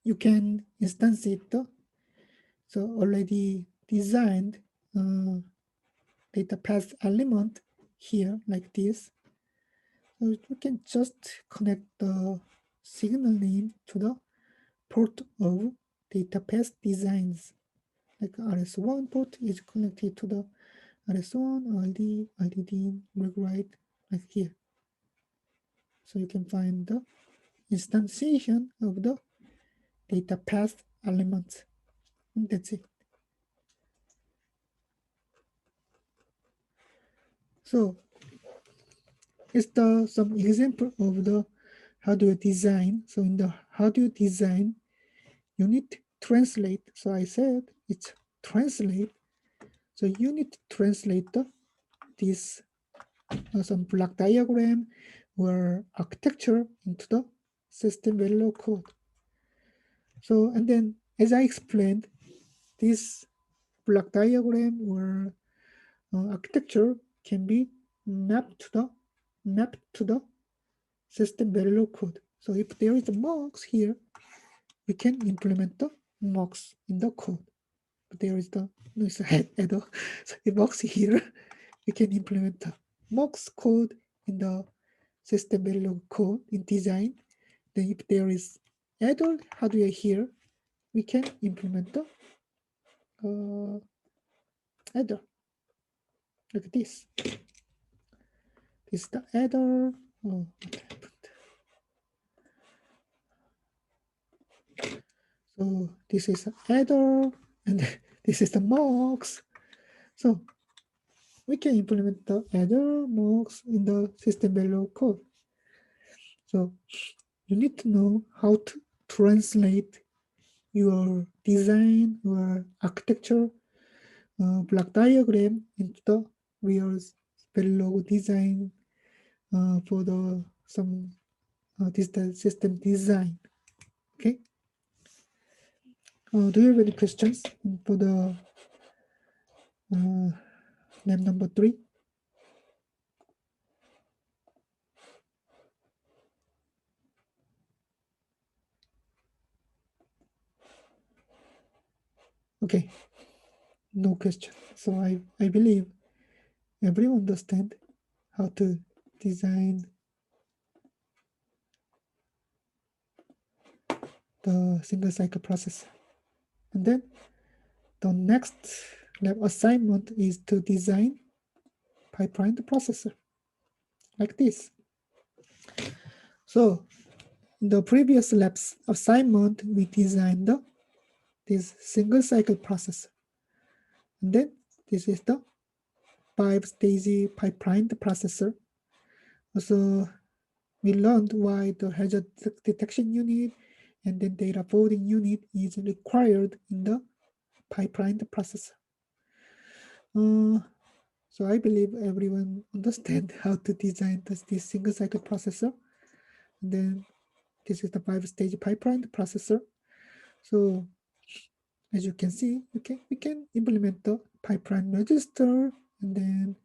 you can instantiate the already designed data path element here like this. So you can just connect the signal name to the port of data path designs. Like RS1 port is connected to the RS1, RD, RDD, write like here. So you can find the instantiation of the data path elements. And that's it. So it's some example of the hardware design. So in the hardware design, you need to translate. So I said it's translate. So you need to translate this some block diagram or architecture into the system Verilog code. So and then as I explained, this block diagram or architecture can be mapped to the system Verilog code. So if there is a MOX here, we can implement the MOX in the code. But there is the header. So a MOX here, we can implement the MOX code in the system Verilog code in design. Then if there is adder hardware here, we can implement the adder like this. This is the adder. Oh, what happened? So this is the adder, and this is the MOX. So we can implement the adder MOX in the system Verilog code. So you need to know how to translate your design or architecture block diagram into the real Verilog design for the some this is the system design. Okay. Do you have any questions for the lab number 3? Okay, no question. So I believe everyone understand how to design the single cycle processor. And then the next lab assignment is to design pipeline the processor like this. So in the previous lab's assignment, we designed this single cycle processor. And then this is the 5-stage pipeline processor. Also, we learned why the hazard detection unit and then data forwarding unit is required in the pipeline processor. So I believe everyone understand how to design this single cycle processor. And then this is the 5-stage pipeline processor. So as you can see, we can implement the pipeline register, and then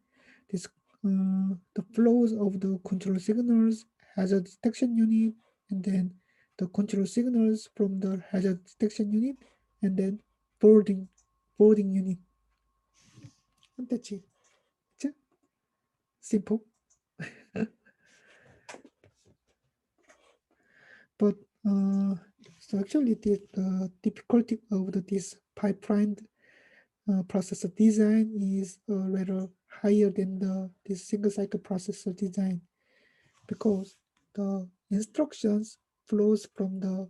this the flows of the control signals, hazard detection unit, and then the control signals from the hazard detection unit, and then forwarding unit. And that's it. It's simple. But so actually the difficulty of this pipeline processor design is rather higher than this single cycle processor design, because the instructions flows from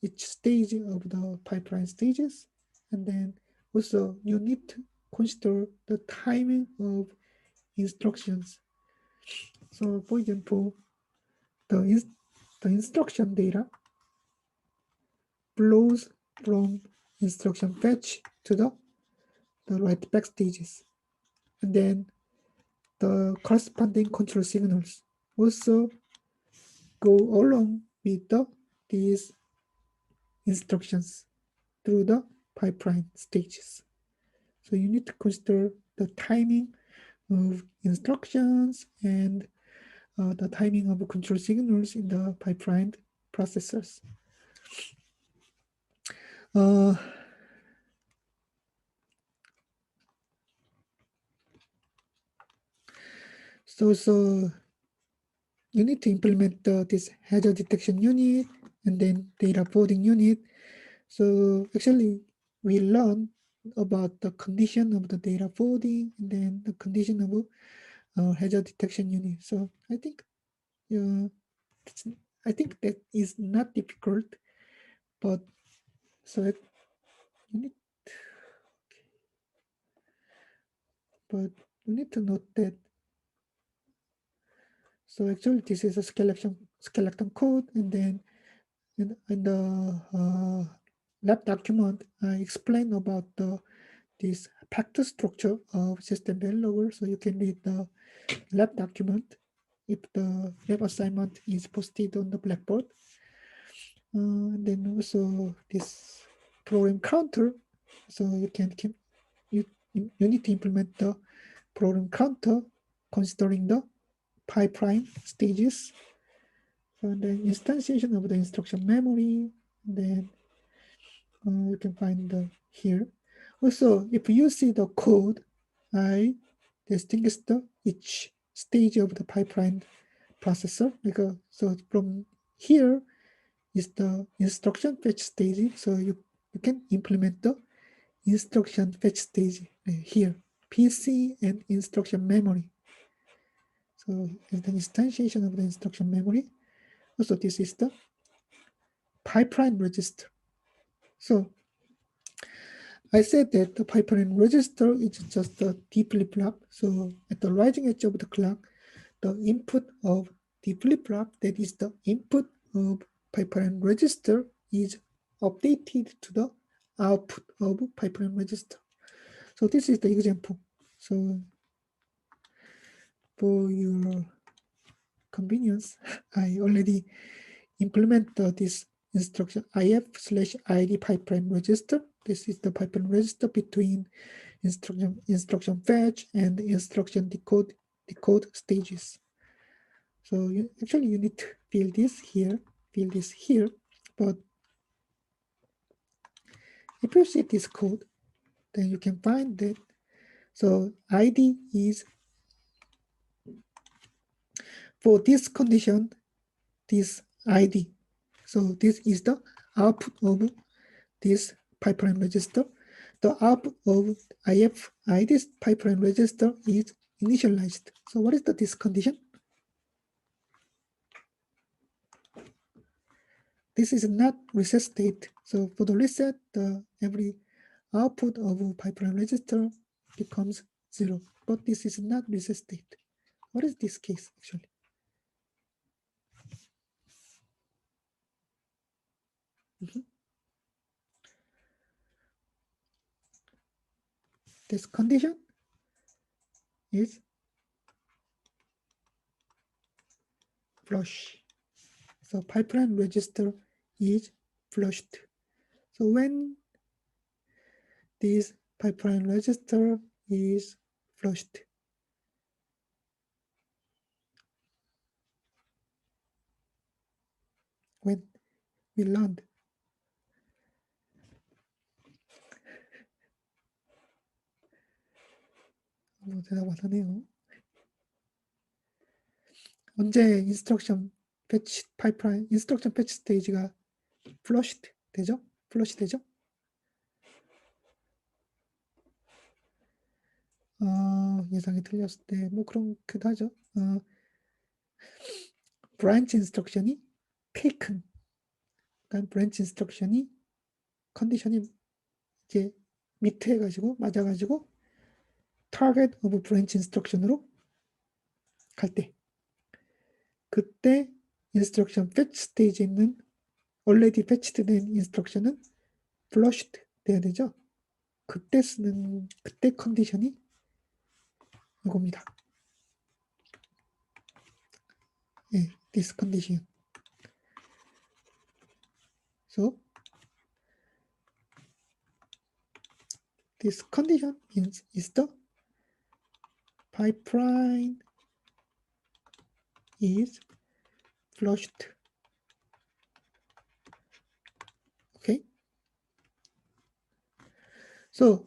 each stage of the pipeline stages, and then also you need to consider the timing of instructions. So for example, the instruction data flows from instruction fetch to the write back stages, and then the corresponding control signals also go along with these instructions through the pipeline stages. So you need to consider the timing of instructions and the timing of control signals in the pipeline processors. So you need to implement this hazard detection unit and then data forwarding unit. So actually, we learn about the condition of the data forwarding and then the condition of hazard detection unit. So I think that is not difficult, but so you need, but you need to note that. So actually, this is a skeleton code, and then in the lab document, I explain about this packed structure of system verilogger. So you can read the lab document if the lab assignment is posted on the Blackboard. And then also this program counter. So you need to implement the program counter considering the pipeline stages. And then instantiation of the instruction memory. And then you can find here. Also, if you see the code, I distinguish each stage of the pipeline processor, because so from here is the instruction fetch stage. So you can implement the instruction fetch stage here, PC and instruction memory. So it's the instantiation of the instruction memory. Also, this is the pipeline register. So I said that the pipeline register is just a D flip-flop. So at the rising edge of the clock, the input of D flip-flop, that is the input of pipeline register, is updated to the output of pipeline register. So this is the example. So for your convenience, I already implement this instruction if/id pipeline register. This is the pipeline register between instruction fetch and instruction decode stages. So actually you need to fill this here, but if you see this code, then you can find that. So ID is for this condition, this ID. So this is the output of this pipeline register. The output of ID pipeline register is initialized. So what is this condition? This is not reset state. So for the reset, every output of pipeline register becomes 0. But this is not reset state. What is this case actually? This condition is flush. So pipeline register is flushed. So when this pipeline register is flushed, when we learned 대답 안 하네요. 언제 인스트럭션 패치 파이프라인 인스트럭션 패치 스테이지가 플러시드 되죠? 플러시 되죠? 예상이 틀렸을 때 뭐 그렇기도 하죠. 브랜치 인스트럭션이 taken, 그러니까 브랜치 인스트럭션이 컨디션이 이제 밑에 가지고 맞아가지고 target of branch instruction으로 갈 때, 그때 instruction fetch 스테이지에 있는 already fetched 된 instruction은 flushed 돼야 되죠. 그때 컨디션이 이겁니다. 예, this condition. So this condition means is the pipeline is flushed. Okay. So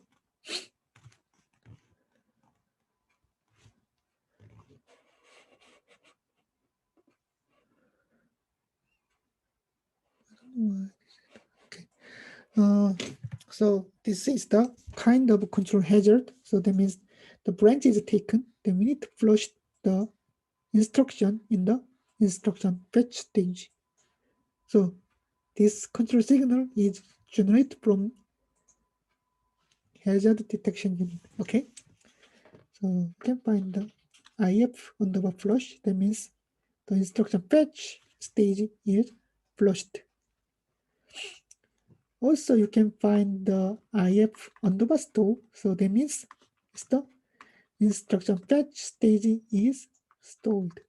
okay. So this is the kind of control hazard. So that means the branch is taken, then we need to flush the instruction in the instruction fetch stage. So this control signal is generated from hazard detection unit. Okay. So you can find the if underbar flush. That means the instruction fetch stage is flushed. Also, you can find the if underbar store. So that means it's the instruction fetch stage is stalled.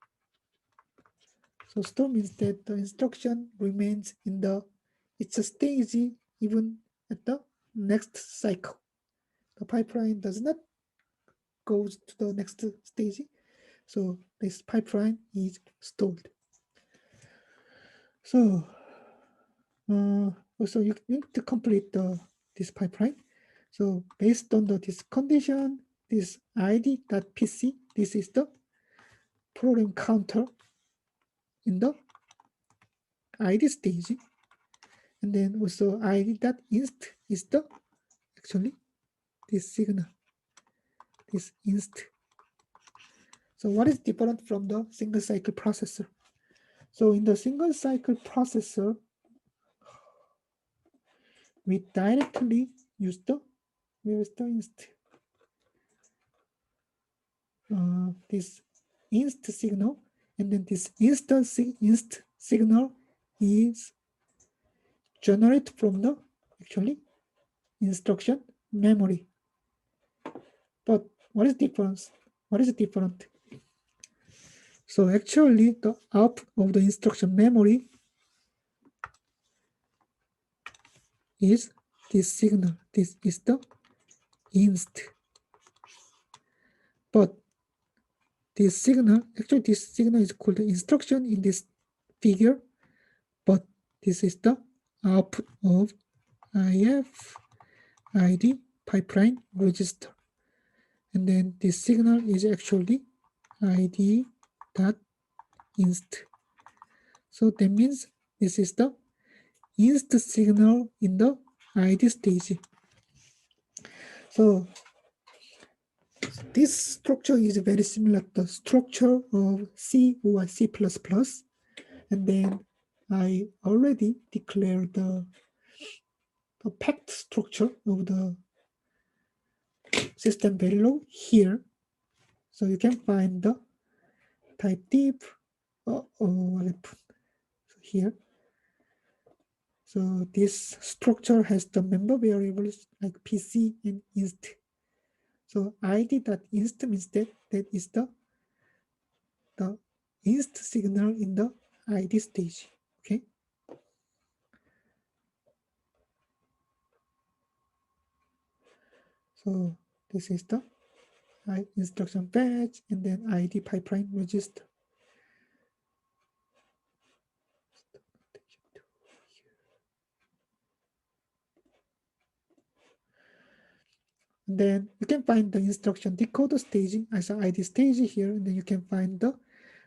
So stall means that the instruction remains in its stage even at the next cycle. The pipeline does not go to the next stage. So this pipeline is stalled. So also you need to complete this pipeline. So based on this condition, this id.pc, this is the program counter in the id stage, and then also id.inst is the actually this signal, this inst. So what is different from the single cycle processor? So in the single cycle processor, we directly use the inst. This inst signal, and then this inst signal is generated from the actually instruction memory. But what is difference? What is different? So actually the output of the instruction memory is this signal. This is the inst. But this signal, actually this signal is called the instruction in this figure, but this is the output of IFID pipeline register. And then this signal is actually ID.inst. So that means this is the inst signal in the ID stage. So this structure is very similar to the structure of C or C++. And then I already declared the packed structure of the system Verilog here. So you can find the type diff here. So this structure has the member variables like PC and inst. So id.inst means that is the inst signal in the id stage. Okay. So this is the instruction fetch and then id pipeline register. And then you can find the instruction decoder staging as an ID stage here, and then you can find the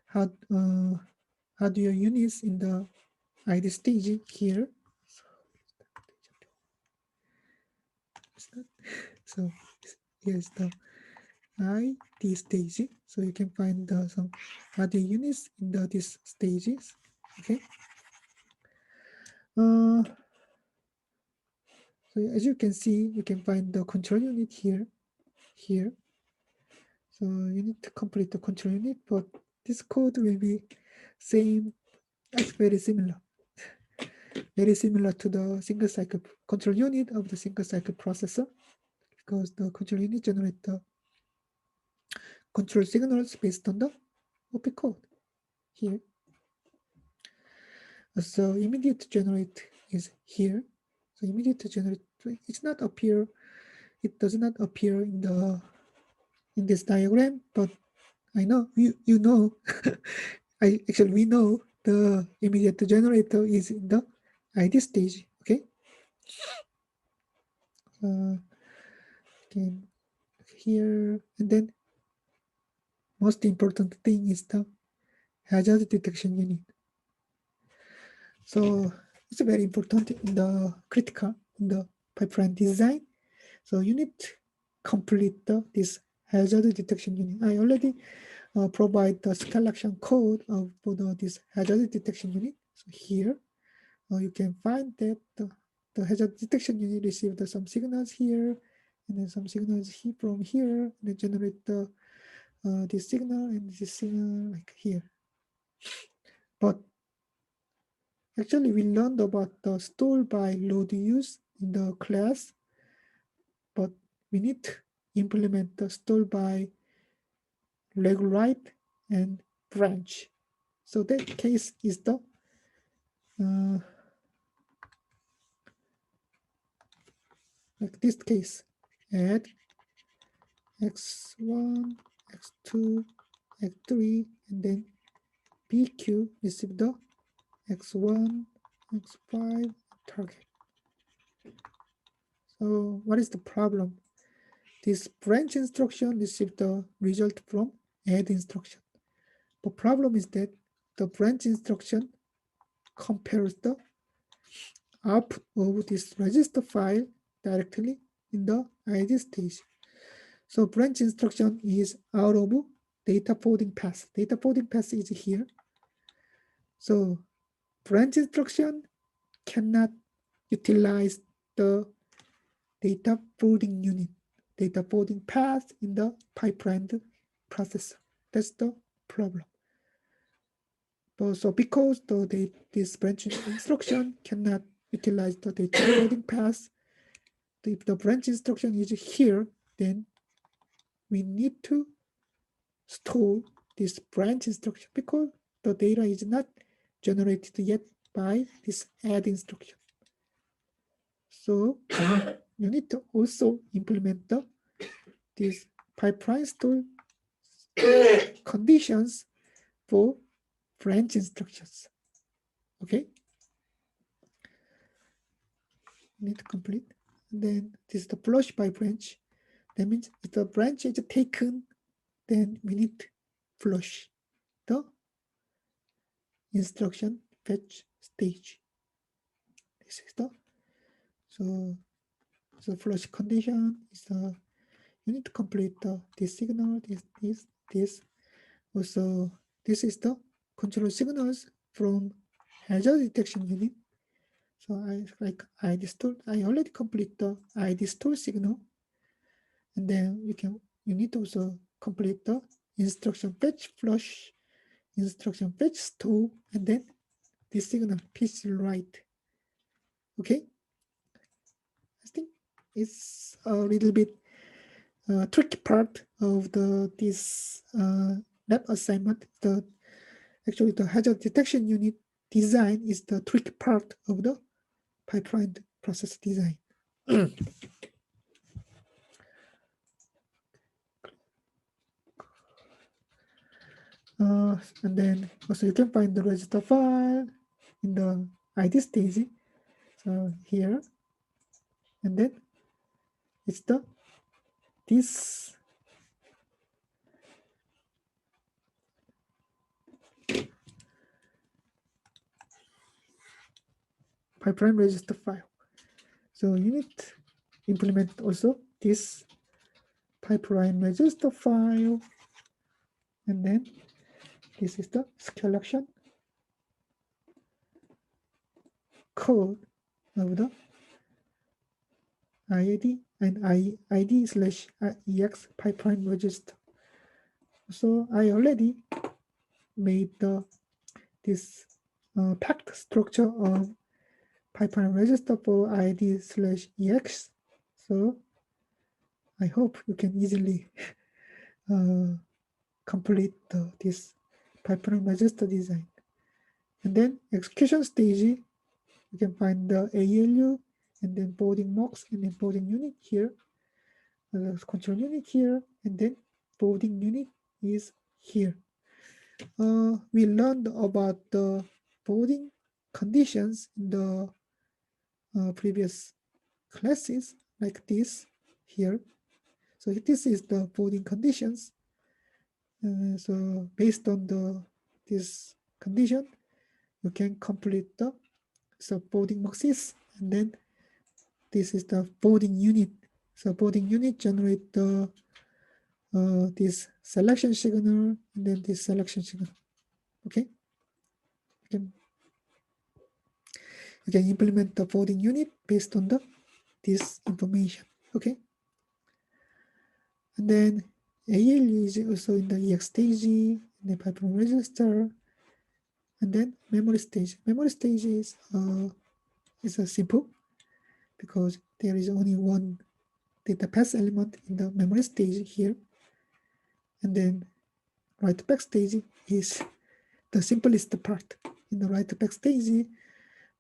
hardware units in the ID stage here. So here's the ID stage. So you can find some hardware units in these stages. Okay. So as you can see, you can find the control unit here. So you need to complete the control unit, but this code will be same. That's very similar to the single cycle control unit of the single cycle processor, because the control unit generates the control signals based on the OP code here. So immediate generate is here. So immediate generate, it's not appear. It does not appear in this diagram, but I know you know. We know the immediate generator is in the ID stage. Okay. Okay, here, and then most important thing is the hazard detection unit. So it's very important in the critical in the pipeline design. So you need to complete this hazard detection unit. I already provide the selection code for this hazard detection unit. So here you can find that the hazard detection unit received some signals here, and then some signals from here, and then generate this signal and this signal like here. But actually, we learned about the store by load use in the class, but we need to implement the store by leg write and branch. So that case is the like this case, add x1, x2, x3, and then PQ receive the x1, x5 target. So what is the problem? This branch instruction received the result from add instruction. The problem is that the branch instruction compares the output of this register file directly in the ID stage. So branch instruction is out of data forwarding path. Data forwarding path is here. So branch instruction cannot utilize the data forwarding unit, data forwarding path in the pipeline processor. That's the problem. So because this branch instruction cannot utilize the data forwarding path, if the branch instruction is here, then we need to store this branch instruction because the data is not generated yet by this add instruction. So you need to also implement these pipeline store conditions for branch instructions. Okay, need to complete. And then this is the flush by branch. That means if the branch is taken, then we need to flush the instruction fetch stage. This is the so flush condition is the you need to complete this signal, this. Also, this is the control signals from hazard detection unit. So I already complete the ID store signal, and then you need to also complete the instruction fetch flush, instruction fetch store, and then this signal PC write. Okay, I think it's a little bit tricky part of this lab assignment. Actually the hazard detection unit design is the tricky part of the pipeline process design. And then also you can find the register file in the ID stage. So here, and then it's this pipeline register file. So you need to implement also this pipeline register file, and then this is the selection code of the ID and ID/EX pipeline register. So I already made this packed structure of pipeline register for ID/EX. So I hope you can easily complete this pipeline register design. And then execution stage, you can find the ALU and then boarding mocks and then boarding unit here, control unit here, and then boarding unit is here. We learned about the boarding conditions in the previous classes, like this here. So this is the boarding conditions. So based on this condition, you can complete the boarding boxes, and then this is the boarding unit. So boarding unit generate this selection signal, and then this selection signal. Okay, you can implement the boarding unit based on this information. Okay, and then ALU is also in the EX stage, in the pipeline register, and then memory stage. Memory stage is a simple because there is only one data path element in the memory stage here, and then write back stage is the simplest part. In the write back stage,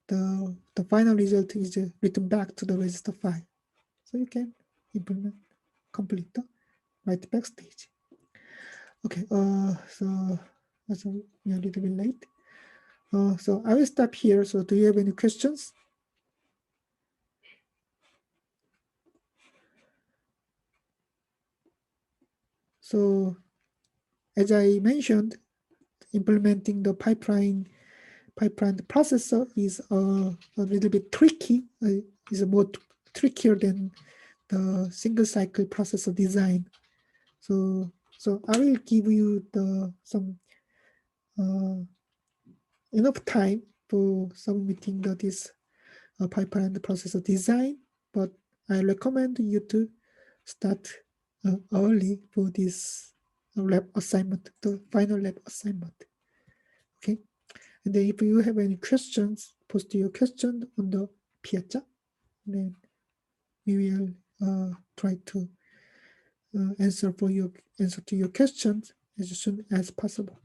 the final result is written back to the register file. So you can complete the write back stage. Okay, so we are a little bit late. So I will stop here. So do you have any questions? So as I mentioned, implementing the pipeline processor is a little bit tricky. Is more trickier than the single cycle processor design. So I will give you some enough time for submitting this pipeline processor design, but I recommend you to start early for this lab assignment, the final lab assignment. Okay, and then if you have any questions, post your question on the Piazza, then we will try to answer to your questions, as soon as possible.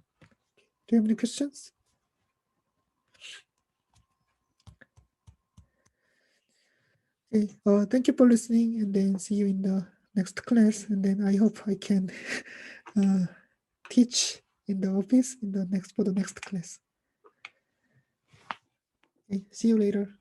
Do you have any questions? Okay, thank you for listening, and then see you in the next class. And then I hope I can teach in the office for the next class. Okay, see you later.